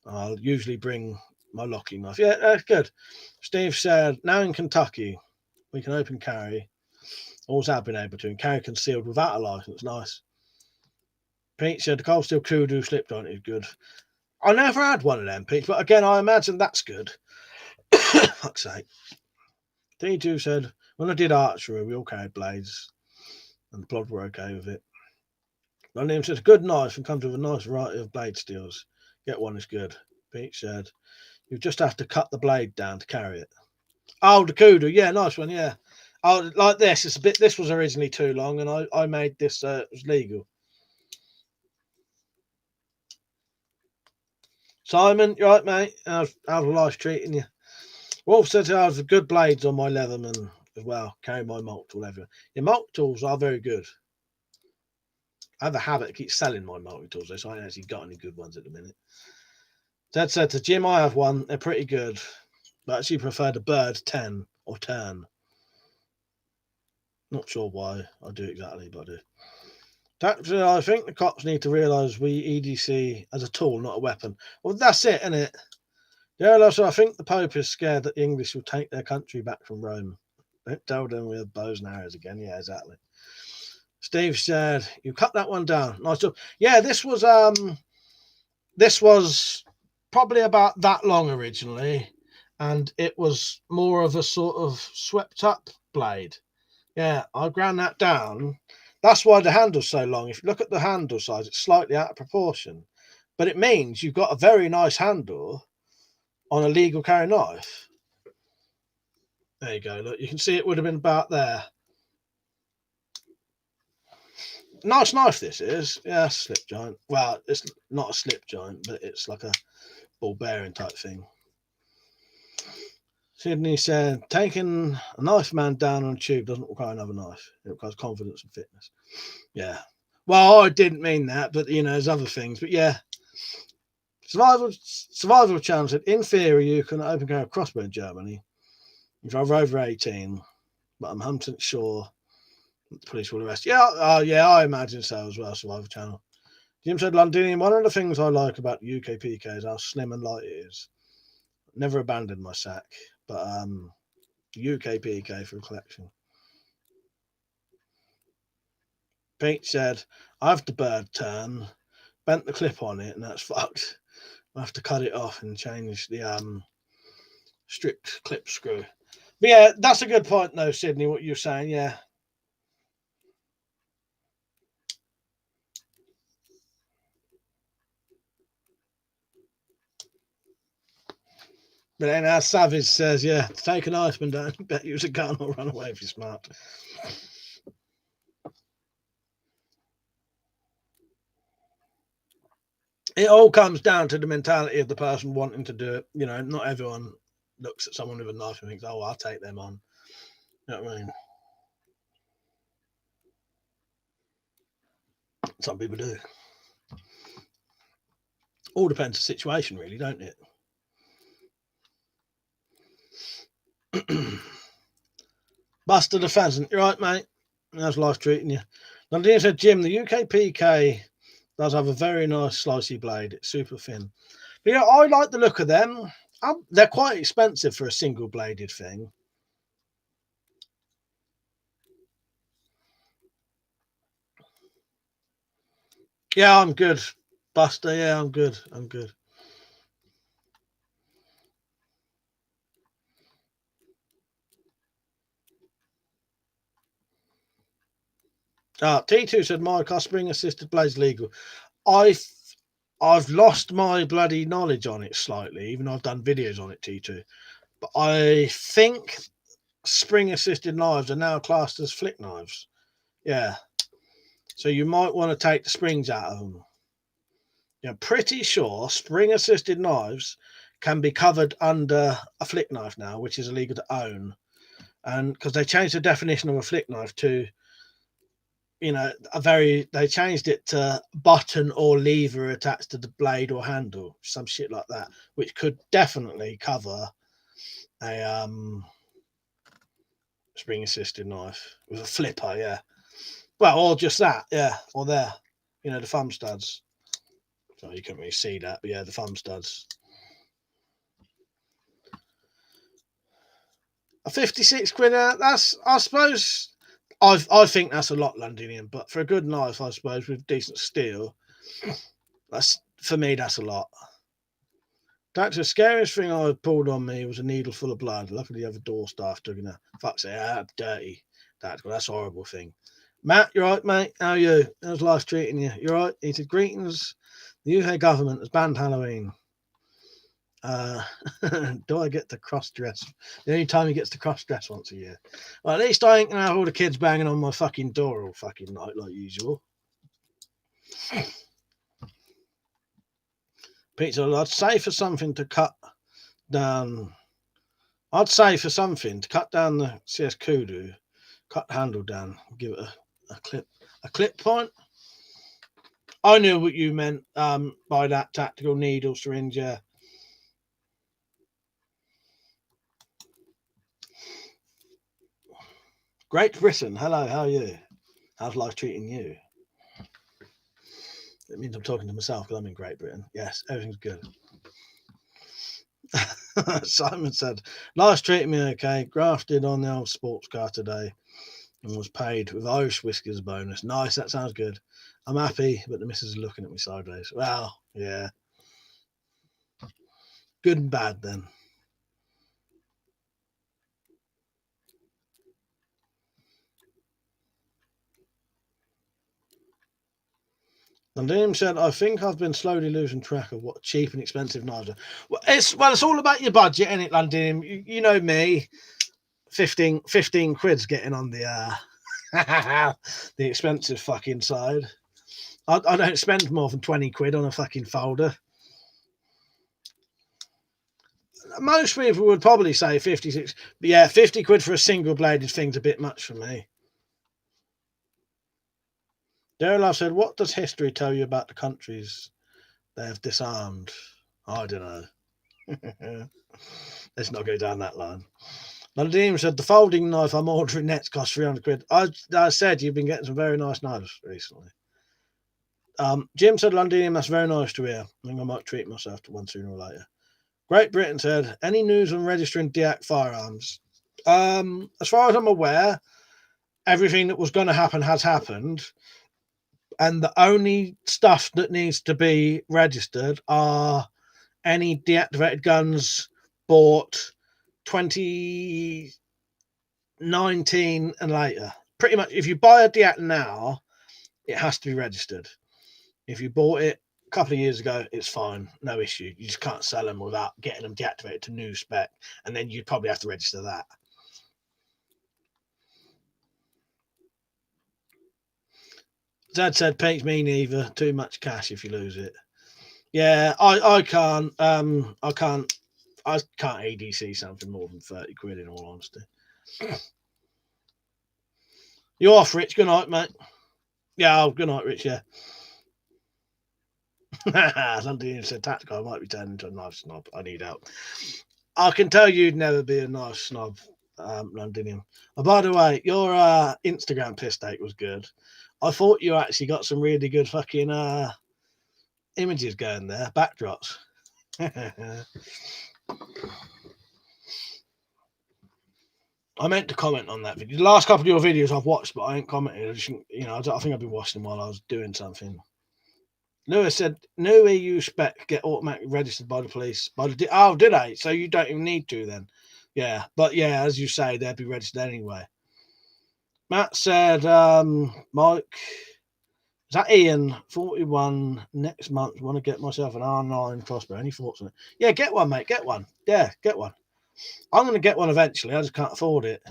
I'll usually bring my locking knife. Yeah, that's good. Steve said, now in Kentucky, we can open carry. Always have been able to, and carry concealed without a license. Nice. Pete said, the cold steel kudu slip joint is good. I never had one of them, Pete, but again, I imagine that's good. Fuck's sake. D2 said, when I did archery, we all carried blades, and the blood were okay with it. My name says, good knife and comes with a nice variety of blade steels. Get one is good. Pete said, you just have to cut the blade down to carry it. Oh, the kudu, yeah, nice one, yeah. Oh, like this, it's a bit. This was originally too long, and I made this. It was legal. Simon, you right, mate? How's life treating you? Wolf said I have good blades on my Leatherman as well. Carry my multi-tool everywhere. Your multi-tools are very good. I have a habit of keep selling my multi-tools, so I ain't actually got any good ones at the minute. Dad said to Jim, I have one. They're pretty good, but I actually prefer the Bird 10 or Turn. Not sure why I do exactly, but I do. Tactically, I think the cops need to realise we EDC as a tool, not a weapon. Well, that's it, isn't it? Yeah, also, I think the Pope is scared that the English will take their country back from Rome. Don't tell them we have bows and arrows again. Yeah, exactly. Steve said, you cut that one down. Nice job. Yeah, this was probably about that long originally, and it was more of a sort of swept up blade. Yeah, I ground that down. That's why the handle's so long. If you look at the handle size, it's slightly out of proportion. But it means you've got a very nice handle on a legal carry knife. There you go. Look, you can see it would have been about there. Nice knife this is. Yeah, slip joint. Well, it's not a slip joint, but it's like a ball bearing type thing. Sydney said, taking a knife man down on a tube doesn't require another knife. It requires confidence and fitness. Yeah. Well, I didn't mean that, but, there's other things. But, yeah, Survival challenge said, in theory, you can open carry a crossbow in Germany if you're over 18, but I'm 100% sure the police will arrest you. Yeah, I imagine so as well, Survival Channel. Jim said, Londinian, one of the things I like about the UK PK is how slim and light it is. Never abandoned my sack, but UK PK for a collection. Pete said, I have the bird turn, bent the clip on it, and that's fucked. I have to cut it off and change the stripped clip screw. But yeah, that's a good point though, Sydney, what you're saying, yeah. But then as Savage says, yeah, to take an Iceman down, you better use a gun or run away if you're smart. It all comes down to the mentality of the person wanting to do it. You know, not everyone looks at someone with a knife and thinks, oh, I'll take them on. You know what I mean? Some people do. All depends on the situation, really, don't it? Buster the Pheasant, you're right, mate. How's life treating you? Nadine said, Jim, the UK PK does have a very nice slicey blade. It's super thin. But yeah, I like the look of them. They're quite expensive for a single bladed thing. Yeah, I'm good. Buster, yeah, I'm good. I'm good. T2 said, Mike, our spring assisted blade's legal. I've lost my bloody knowledge on it slightly, even though I've done videos on it, T2. But I think spring assisted knives are now classed as flick knives. Yeah. So you might want to take the springs out of them. Yeah, pretty sure spring assisted knives can be covered under a flick knife now, which is illegal to own. And because they changed the definition of a flick knife to, you know, they changed it to button or lever attached to the blade or handle, some shit like that, which could definitely cover a spring assisted knife with a flipper, yeah. Well, or just that, yeah, or there, you know, the thumb studs. So you can't really see that, but yeah, the thumb studs. A 56 quid. That's, I suppose, I think that's a lot, Londinian. But for a good knife, I suppose, with decent steel, that's, for me, that's a lot. That's the scariest thing I pulled on me was a needle full of blood. Luckily, the other door staff took it. Fuck's sake, that's dirty. That's a horrible thing. Matt, you're right, mate. How are you? How's life treating you? You're right. He said, greetings. The UK government has banned Halloween. Do I get to cross dress? The only time he gets to cross dress once a year. Well, at least I ain't gonna have all the kids banging on my fucking door all fucking night like usual. Pizza, I'd say for something to cut down. I'd say for something to cut down the CS Kudu, cut the handle down, give it a clip point. I knew what you meant by that tactical needle syringe. Yeah. Great Britain, hello, how are you? How's life treating you? It means I'm talking to myself because I'm in Great Britain. Yes, everything's good. Simon said, life's treating me okay. Grafted on the old sports car today and was paid with Irish whiskers bonus. Nice, that sounds good. I'm happy, but the missus is looking at me sideways. Well, yeah. Good and bad then. And Liam said, I think I've been slowly losing track of what cheap and expensive knives are. Well, it's all about your budget, isn't it, London? You know me. 15 quid's getting on the the expensive fucking side. I don't spend more than 20 quid on a fucking folder. Most people would probably say 56, but yeah, 50 quid for a single bladed thing's a bit much for me. Daryl said, what does history tell you about the countries they have disarmed? I don't know. Let's not go down that line. Nadim said the folding knife I'm ordering next costs 300 quid. I said you've been getting some very nice knives recently. Jim said, Londinium, that's very nice to hear. I think I might treat myself to one sooner or later. Great Britain said, any news on registering DEAC firearms? As far as I'm aware, everything that was going to happen has happened. And the only stuff that needs to be registered are any deactivated guns bought 2019 and later. Pretty much, if you buy a DEAC now, it has to be registered. If you bought it a couple of years ago, it's fine, no issue. You just can't sell them without getting them deactivated to new spec, and then you'd probably have to register that. Dad said, "Peaks me neither. Too much cash if you lose it." Yeah, I can't. I can't ADC something more than 30 quid. In all honesty, you're off, Rich. Good night, mate. Yeah, good night, Rich. Yeah. Somebody said tactical. I might be turning into a knife snob. I need help. I can tell you'd never be a knife snob, Londinium. Oh, by the way, your Instagram piss take was good. I thought you actually got some really good fucking images going there, backdrops. I meant to comment on that video. The last couple of your videos I've watched, but I ain't commented. I think I've been watching them while I was doing something. Lewis said, "New EU spec get automatically registered by the police." Did they? So you don't even need to then. Yeah, but yeah, as you say, they'd be registered anyway. Matt said, Mike, is that Ian, 41, next month, want to get myself an R9 crossbow. Any thoughts on it? Yeah, get one, mate, get one. Yeah, get one. I'm going to get one eventually, I just can't afford it.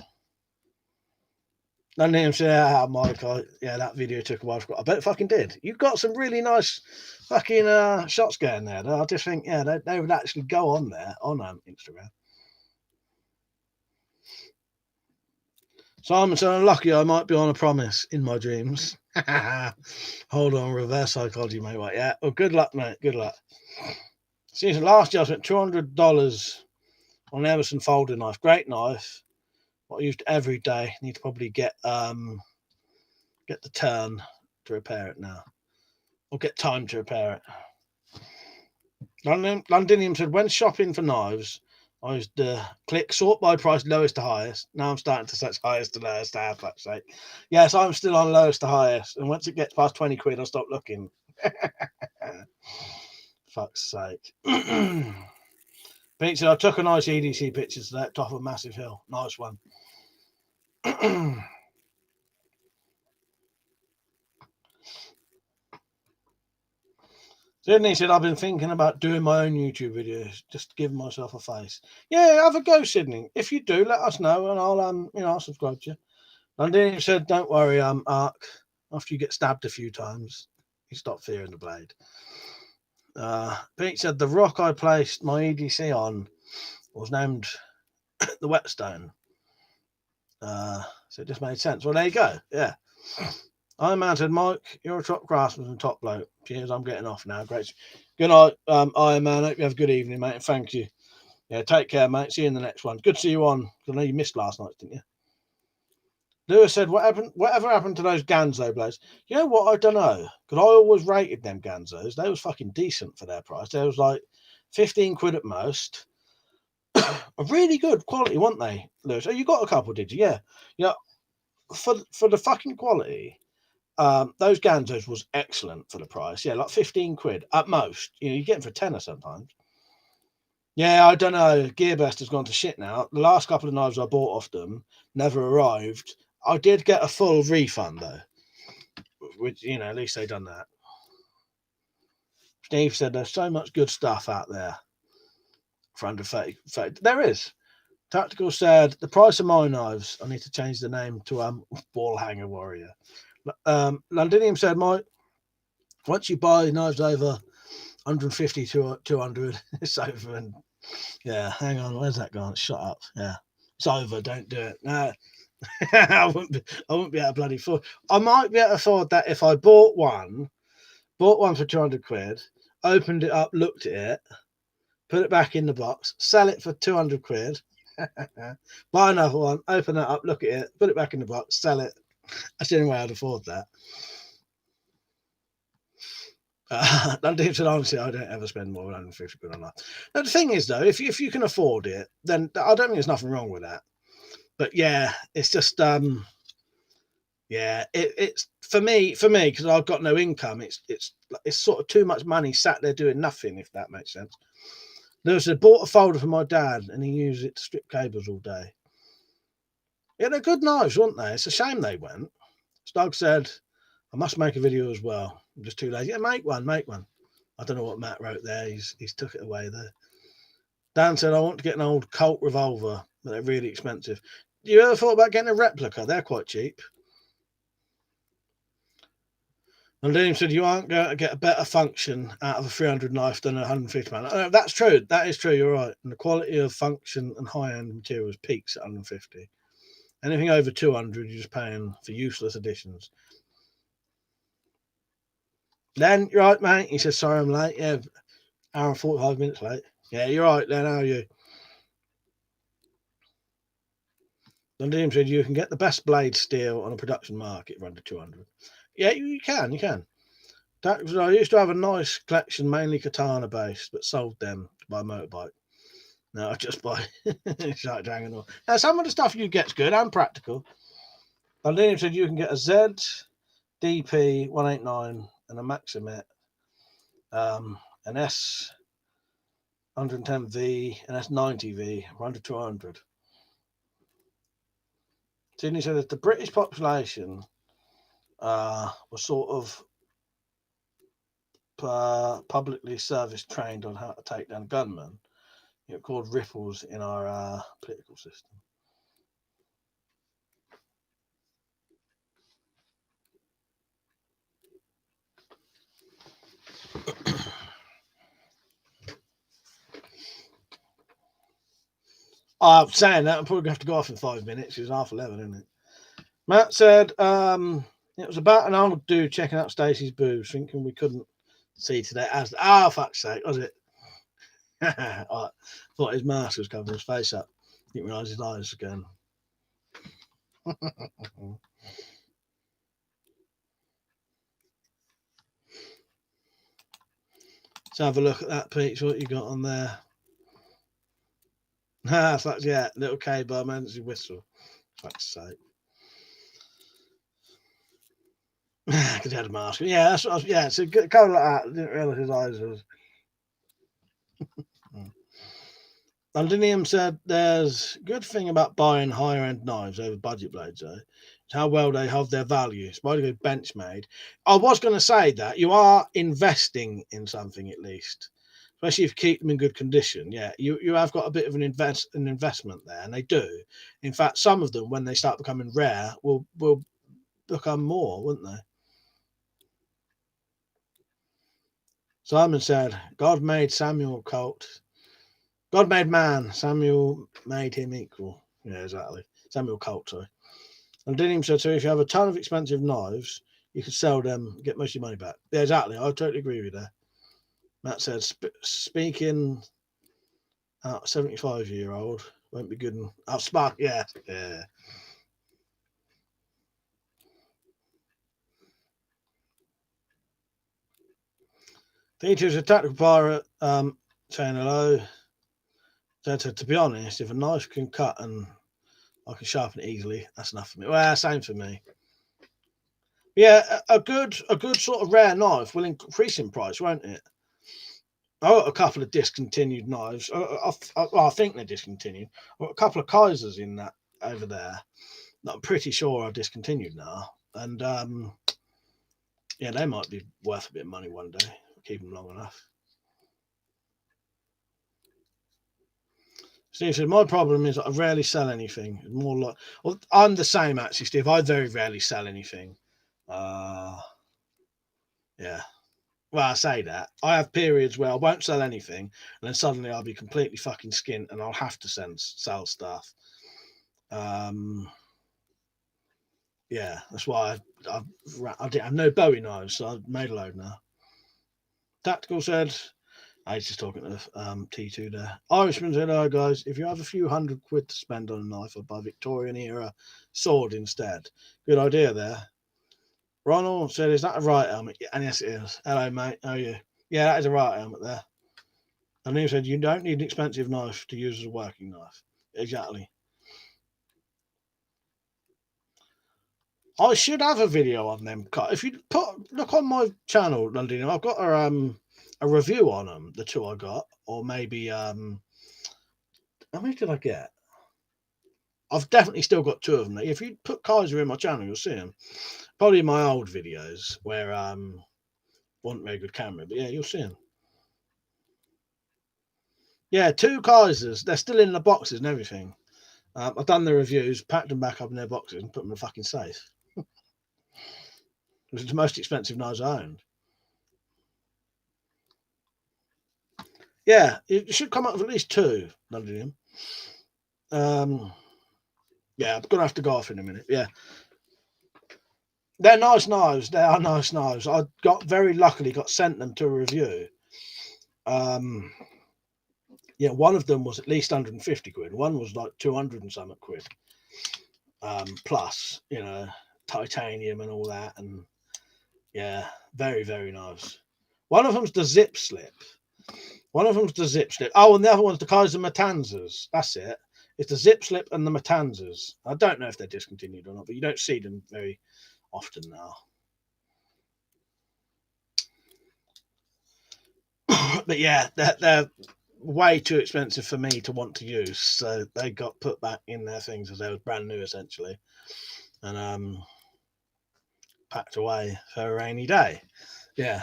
And then said, Mike, that video took a while. I bet it fucking did. You've got some really nice fucking shots going there. I just think, they would actually go on there, on Instagram. Simon said, I'm lucky I might be on a promise in my dreams. Hold on, reverse psychology, mate. Right, yeah. Well, good luck, mate. Good luck. See, last year I spent $200 on Emerson folding knife. Great knife. What I used every day. Need to probably get the turn to repair it now. Or get time to repair it. Londinium said, when shopping for knives, I used to click sort by price lowest to highest. Now I'm starting to search highest to lowest to have fuck's sake. Yes, I'm still on lowest to highest. And once it gets past 20 quid, I'll stop looking. Fuck's sake. Pete said, I took a nice EDC picture today at top of a massive hill. Nice one. Sydney said, I've been thinking about doing my own YouTube videos, just to give myself a face. Yeah, have a go, Sydney. If you do, let us know and I'll subscribe to you. Londinium said, don't worry, Ark. After you get stabbed a few times, you stop fearing the blade. Pete said, the rock I placed my EDC on was named the Whetstone. So it just made sense. Well, there you go. Yeah. I mounted Mike. You're a top craftsman and top bloke. Cheers. I'm getting off now. Great. Good night, Iron Man. Hope you have a good evening, mate. And thank you. Yeah, take care, mate. See you in the next one. Good to see you on. I know you missed last night, didn't you? Lewis said, whatever happened to those Ganzo blades? You know what? I don't know. Because I always rated them Ganzos. They was fucking decent for their price. They was like 15 quid at most. A really good quality, weren't they, Lewis? Oh, you got a couple, did you? Yeah. Yeah. For the fucking quality, those Ganzos was excellent for the price. Yeah, like 15 quid at most. You get them for tenner sometimes. Yeah, I don't know. Gearbest has gone to shit now. The last couple of knives I bought off them never arrived. I did get a full refund though, which at least they done that. Steve said there's so much good stuff out there for under 30. There is. Tactical said the price of my knives. I need to change the name to Ball Hanger Warrior. Londinium said, Mike, once you buy knives over 150 to 200, it's over. And yeah, hang on, where's that gone? Shut up. Yeah, it's over. Don't do it. No, I wouldn't be able to bloody afford. I might be able to afford that if I bought one for 200 quid, opened it up, looked at it, put it back in the box, sell it for 200 quid, buy another one, open it up, look at it, put it back in the box, sell it. That's the only way I'd afford that. Honestly, I don't ever spend more than 150 quid on that. Now, the thing is, though, if you can afford it, then I don't think there's nothing wrong with that. But yeah, it's just yeah, it's for me because I've got no income. It's sort of too much money sat there doing nothing, if that makes sense. I bought a folder for my dad, and he used it to strip cables all day. Yeah, they're good knives, weren't they? It's a shame they went. Doug said, I must make a video as well. I'm just too lazy. Yeah, make one. I don't know what Matt wrote there. He's took it away there. Dan said, I want to get an old Colt revolver, but they're really expensive. You ever thought about getting a replica? They're quite cheap. And Liam said, you aren't going to get a better function out of a 300 knife than a 150 man. That's true. That is true. You're right. And the quality of function and high-end materials peaks at 150. Anything over 200, you're just paying for useless additions. Then, you're right, mate. He says, sorry, I'm late. Yeah, hour and 45 minutes late. Yeah, you're right, then. How are you? And Liam said, you can get the best blade steel on a production market for under 200. Yeah, you can. I used to have a nice collection, mainly katana based, but sold them to buy a motorbike. No, I just buy Shark Dragon. Now, some of the stuff you get's good and practical. And then said you can get a Z, DP 189, and a Maximate, an S 110V, an S90V for under 200. Sydney said that the British population was sort of publicly service trained on how to take down gunmen. It caused ripples in our political system. I'm saying that I'm probably going to have to go off in 5 minutes. It's 11:30, isn't it? Matt said it was about an old dude checking out Stacey's boobs, thinking we couldn't see today. As fuck's sake, was it? I thought his mask was covering his face up. Didn't realise his eyes again. Let's have a look at that, Pete. What you got on there? Yeah, little K-bar emergency whistle. Fuck's sake. Because he had a mask. Yeah, that's what yeah, it's a good colour like that. I didn't realise his eyes was. Londinium said there's a good thing about buying higher end knives over budget blades, though. It's how well they have their value. It's by the bench made. I was going to say that you are investing in something at least, especially if you keep them in good condition. Yeah, you have got a bit of an investment there, and they do. In fact, some of them, when they start becoming rare, will become more, wouldn't they? Simon said, God made Samuel Colt. God made man, Samuel made him equal. Yeah, exactly. Samuel Colt, sorry. And Dinim said, so if you have a ton of expensive knives, you can sell them, get most of your money back. Yeah, exactly. I totally agree with you there. Matt said, speaking 75-year-old won't be good. Spark, yeah. Teacher's a tactical pirate saying hello. To be honest, if a knife can cut and I can sharpen it easily, that's enough for me. Well, same for me. Yeah, a good sort of rare knife will increase in price, won't it? I got a couple of discontinued knives. I think they're discontinued. I've got a couple of Kaisers in that over there that I'm pretty sure are discontinued now. And yeah, they might be worth a bit of money one day. Keep them long enough. Steve said, my problem is I rarely sell anything. It's more like, well, I'm the same actually, Steve. I very rarely sell anything. Yeah. Well, I say that. I have periods where I won't sell anything, and then suddenly I'll be completely fucking skint and I'll have to sell stuff. Yeah, that's why I have no Bowie knives, so I've made a load now. Tactical said, I was just talking to T2 there. Irishman said, "Oh, guys, if you have a few £100 to spend on a knife, I'd buy Victorian era sword instead." Good idea there. Ronald said, "Is that a right helmet?" Yeah, and yes, it is. Hello, mate. How are you? Yeah, that is a right helmet there. And he said, "You don't need an expensive knife to use as a working knife." Exactly. I should have a video on them. If you look on my channel, London, I've got a review on them. The two I got, or maybe how many did I get? I've definitely still got two of them. If you put Kaiser in my channel, you'll see them. Probably in my old videos where wasn't very good camera, but yeah, you'll see them. Yeah, two Kaisers. They're still in the boxes and everything. I've done the reviews, packed them back up in their boxes, and put them in a fucking safe. It was the most expensive knives I owned. Yeah, it should come up with at least two, London. Yeah, I'm gonna have to go off in a minute. Yeah, they're nice knives. They are nice knives. I got very luckily got sent them to a review. Yeah, one of them was at least £150. One was like 200 and something quid. Plus, titanium and all that, and yeah, very very nice. One of them's the zip slip. One of them's the zip slip. Oh, and the other one's the Kaiser Matanzas. That's it. It's the zip slip and the Matanzas. I don't know if they're discontinued or not, but you don't see them very often now. But yeah, they're way too expensive for me to want to use, so they got put back in their things as they were brand new essentially, and packed away for a rainy day. Yeah.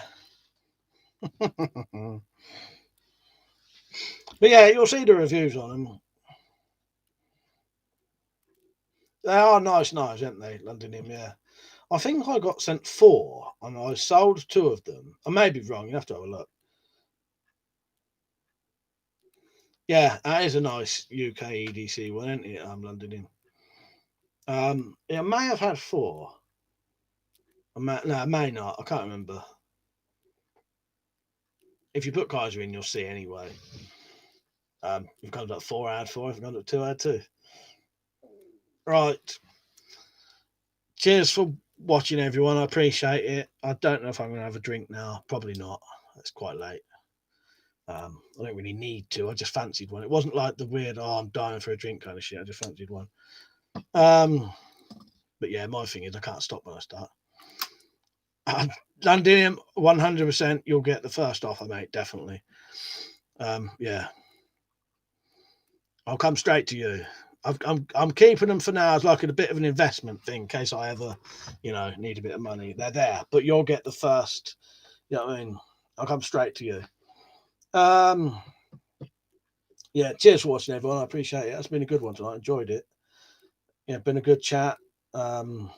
But yeah, you'll see the reviews on them. They are nice knives, aren't they, Londonium? Yeah. I think I got sent four, and I sold two of them. I may be wrong. You have to have a look. Yeah, that is a nice UK EDC one, isn't it? Londonium. It may have had four. No, it may not. I can't remember. If you put Kaiser in, you'll see anyway. You've got up four, add four. If you've got up two, add two. Right. Cheers for watching, everyone. I appreciate it. I don't know if I'm going to have a drink now. Probably not. It's quite late. I don't really need to. I just fancied one. It wasn't like the weird, I'm dying for a drink kind of shit. I just fancied one. But yeah, my thing is I can't stop when I start. Londonium, 100%. You'll get the first offer, mate. Definitely. Yeah. I'll come straight to you. I'm keeping them for now as like a bit of an investment thing in case I ever, need a bit of money. They're there, but you'll get the first. You know what I mean? I'll come straight to you. Yeah, cheers for watching, everyone. I appreciate it. It's been a good one tonight. I enjoyed it. Yeah, been a good chat. No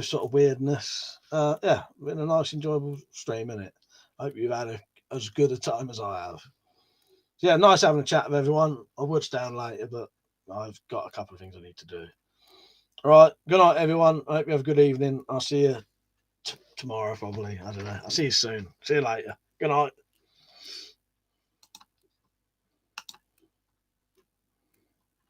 sort of weirdness. Yeah, been a nice, enjoyable stream, innit? I hope you've had as good a time as I have. So yeah, nice having a chat with everyone. I would stay on later, but I've got a couple of things I need to do. All right, good night, everyone. I hope you have a good evening. I'll see you tomorrow, probably. I don't know. I'll see you soon. See you later. Good night.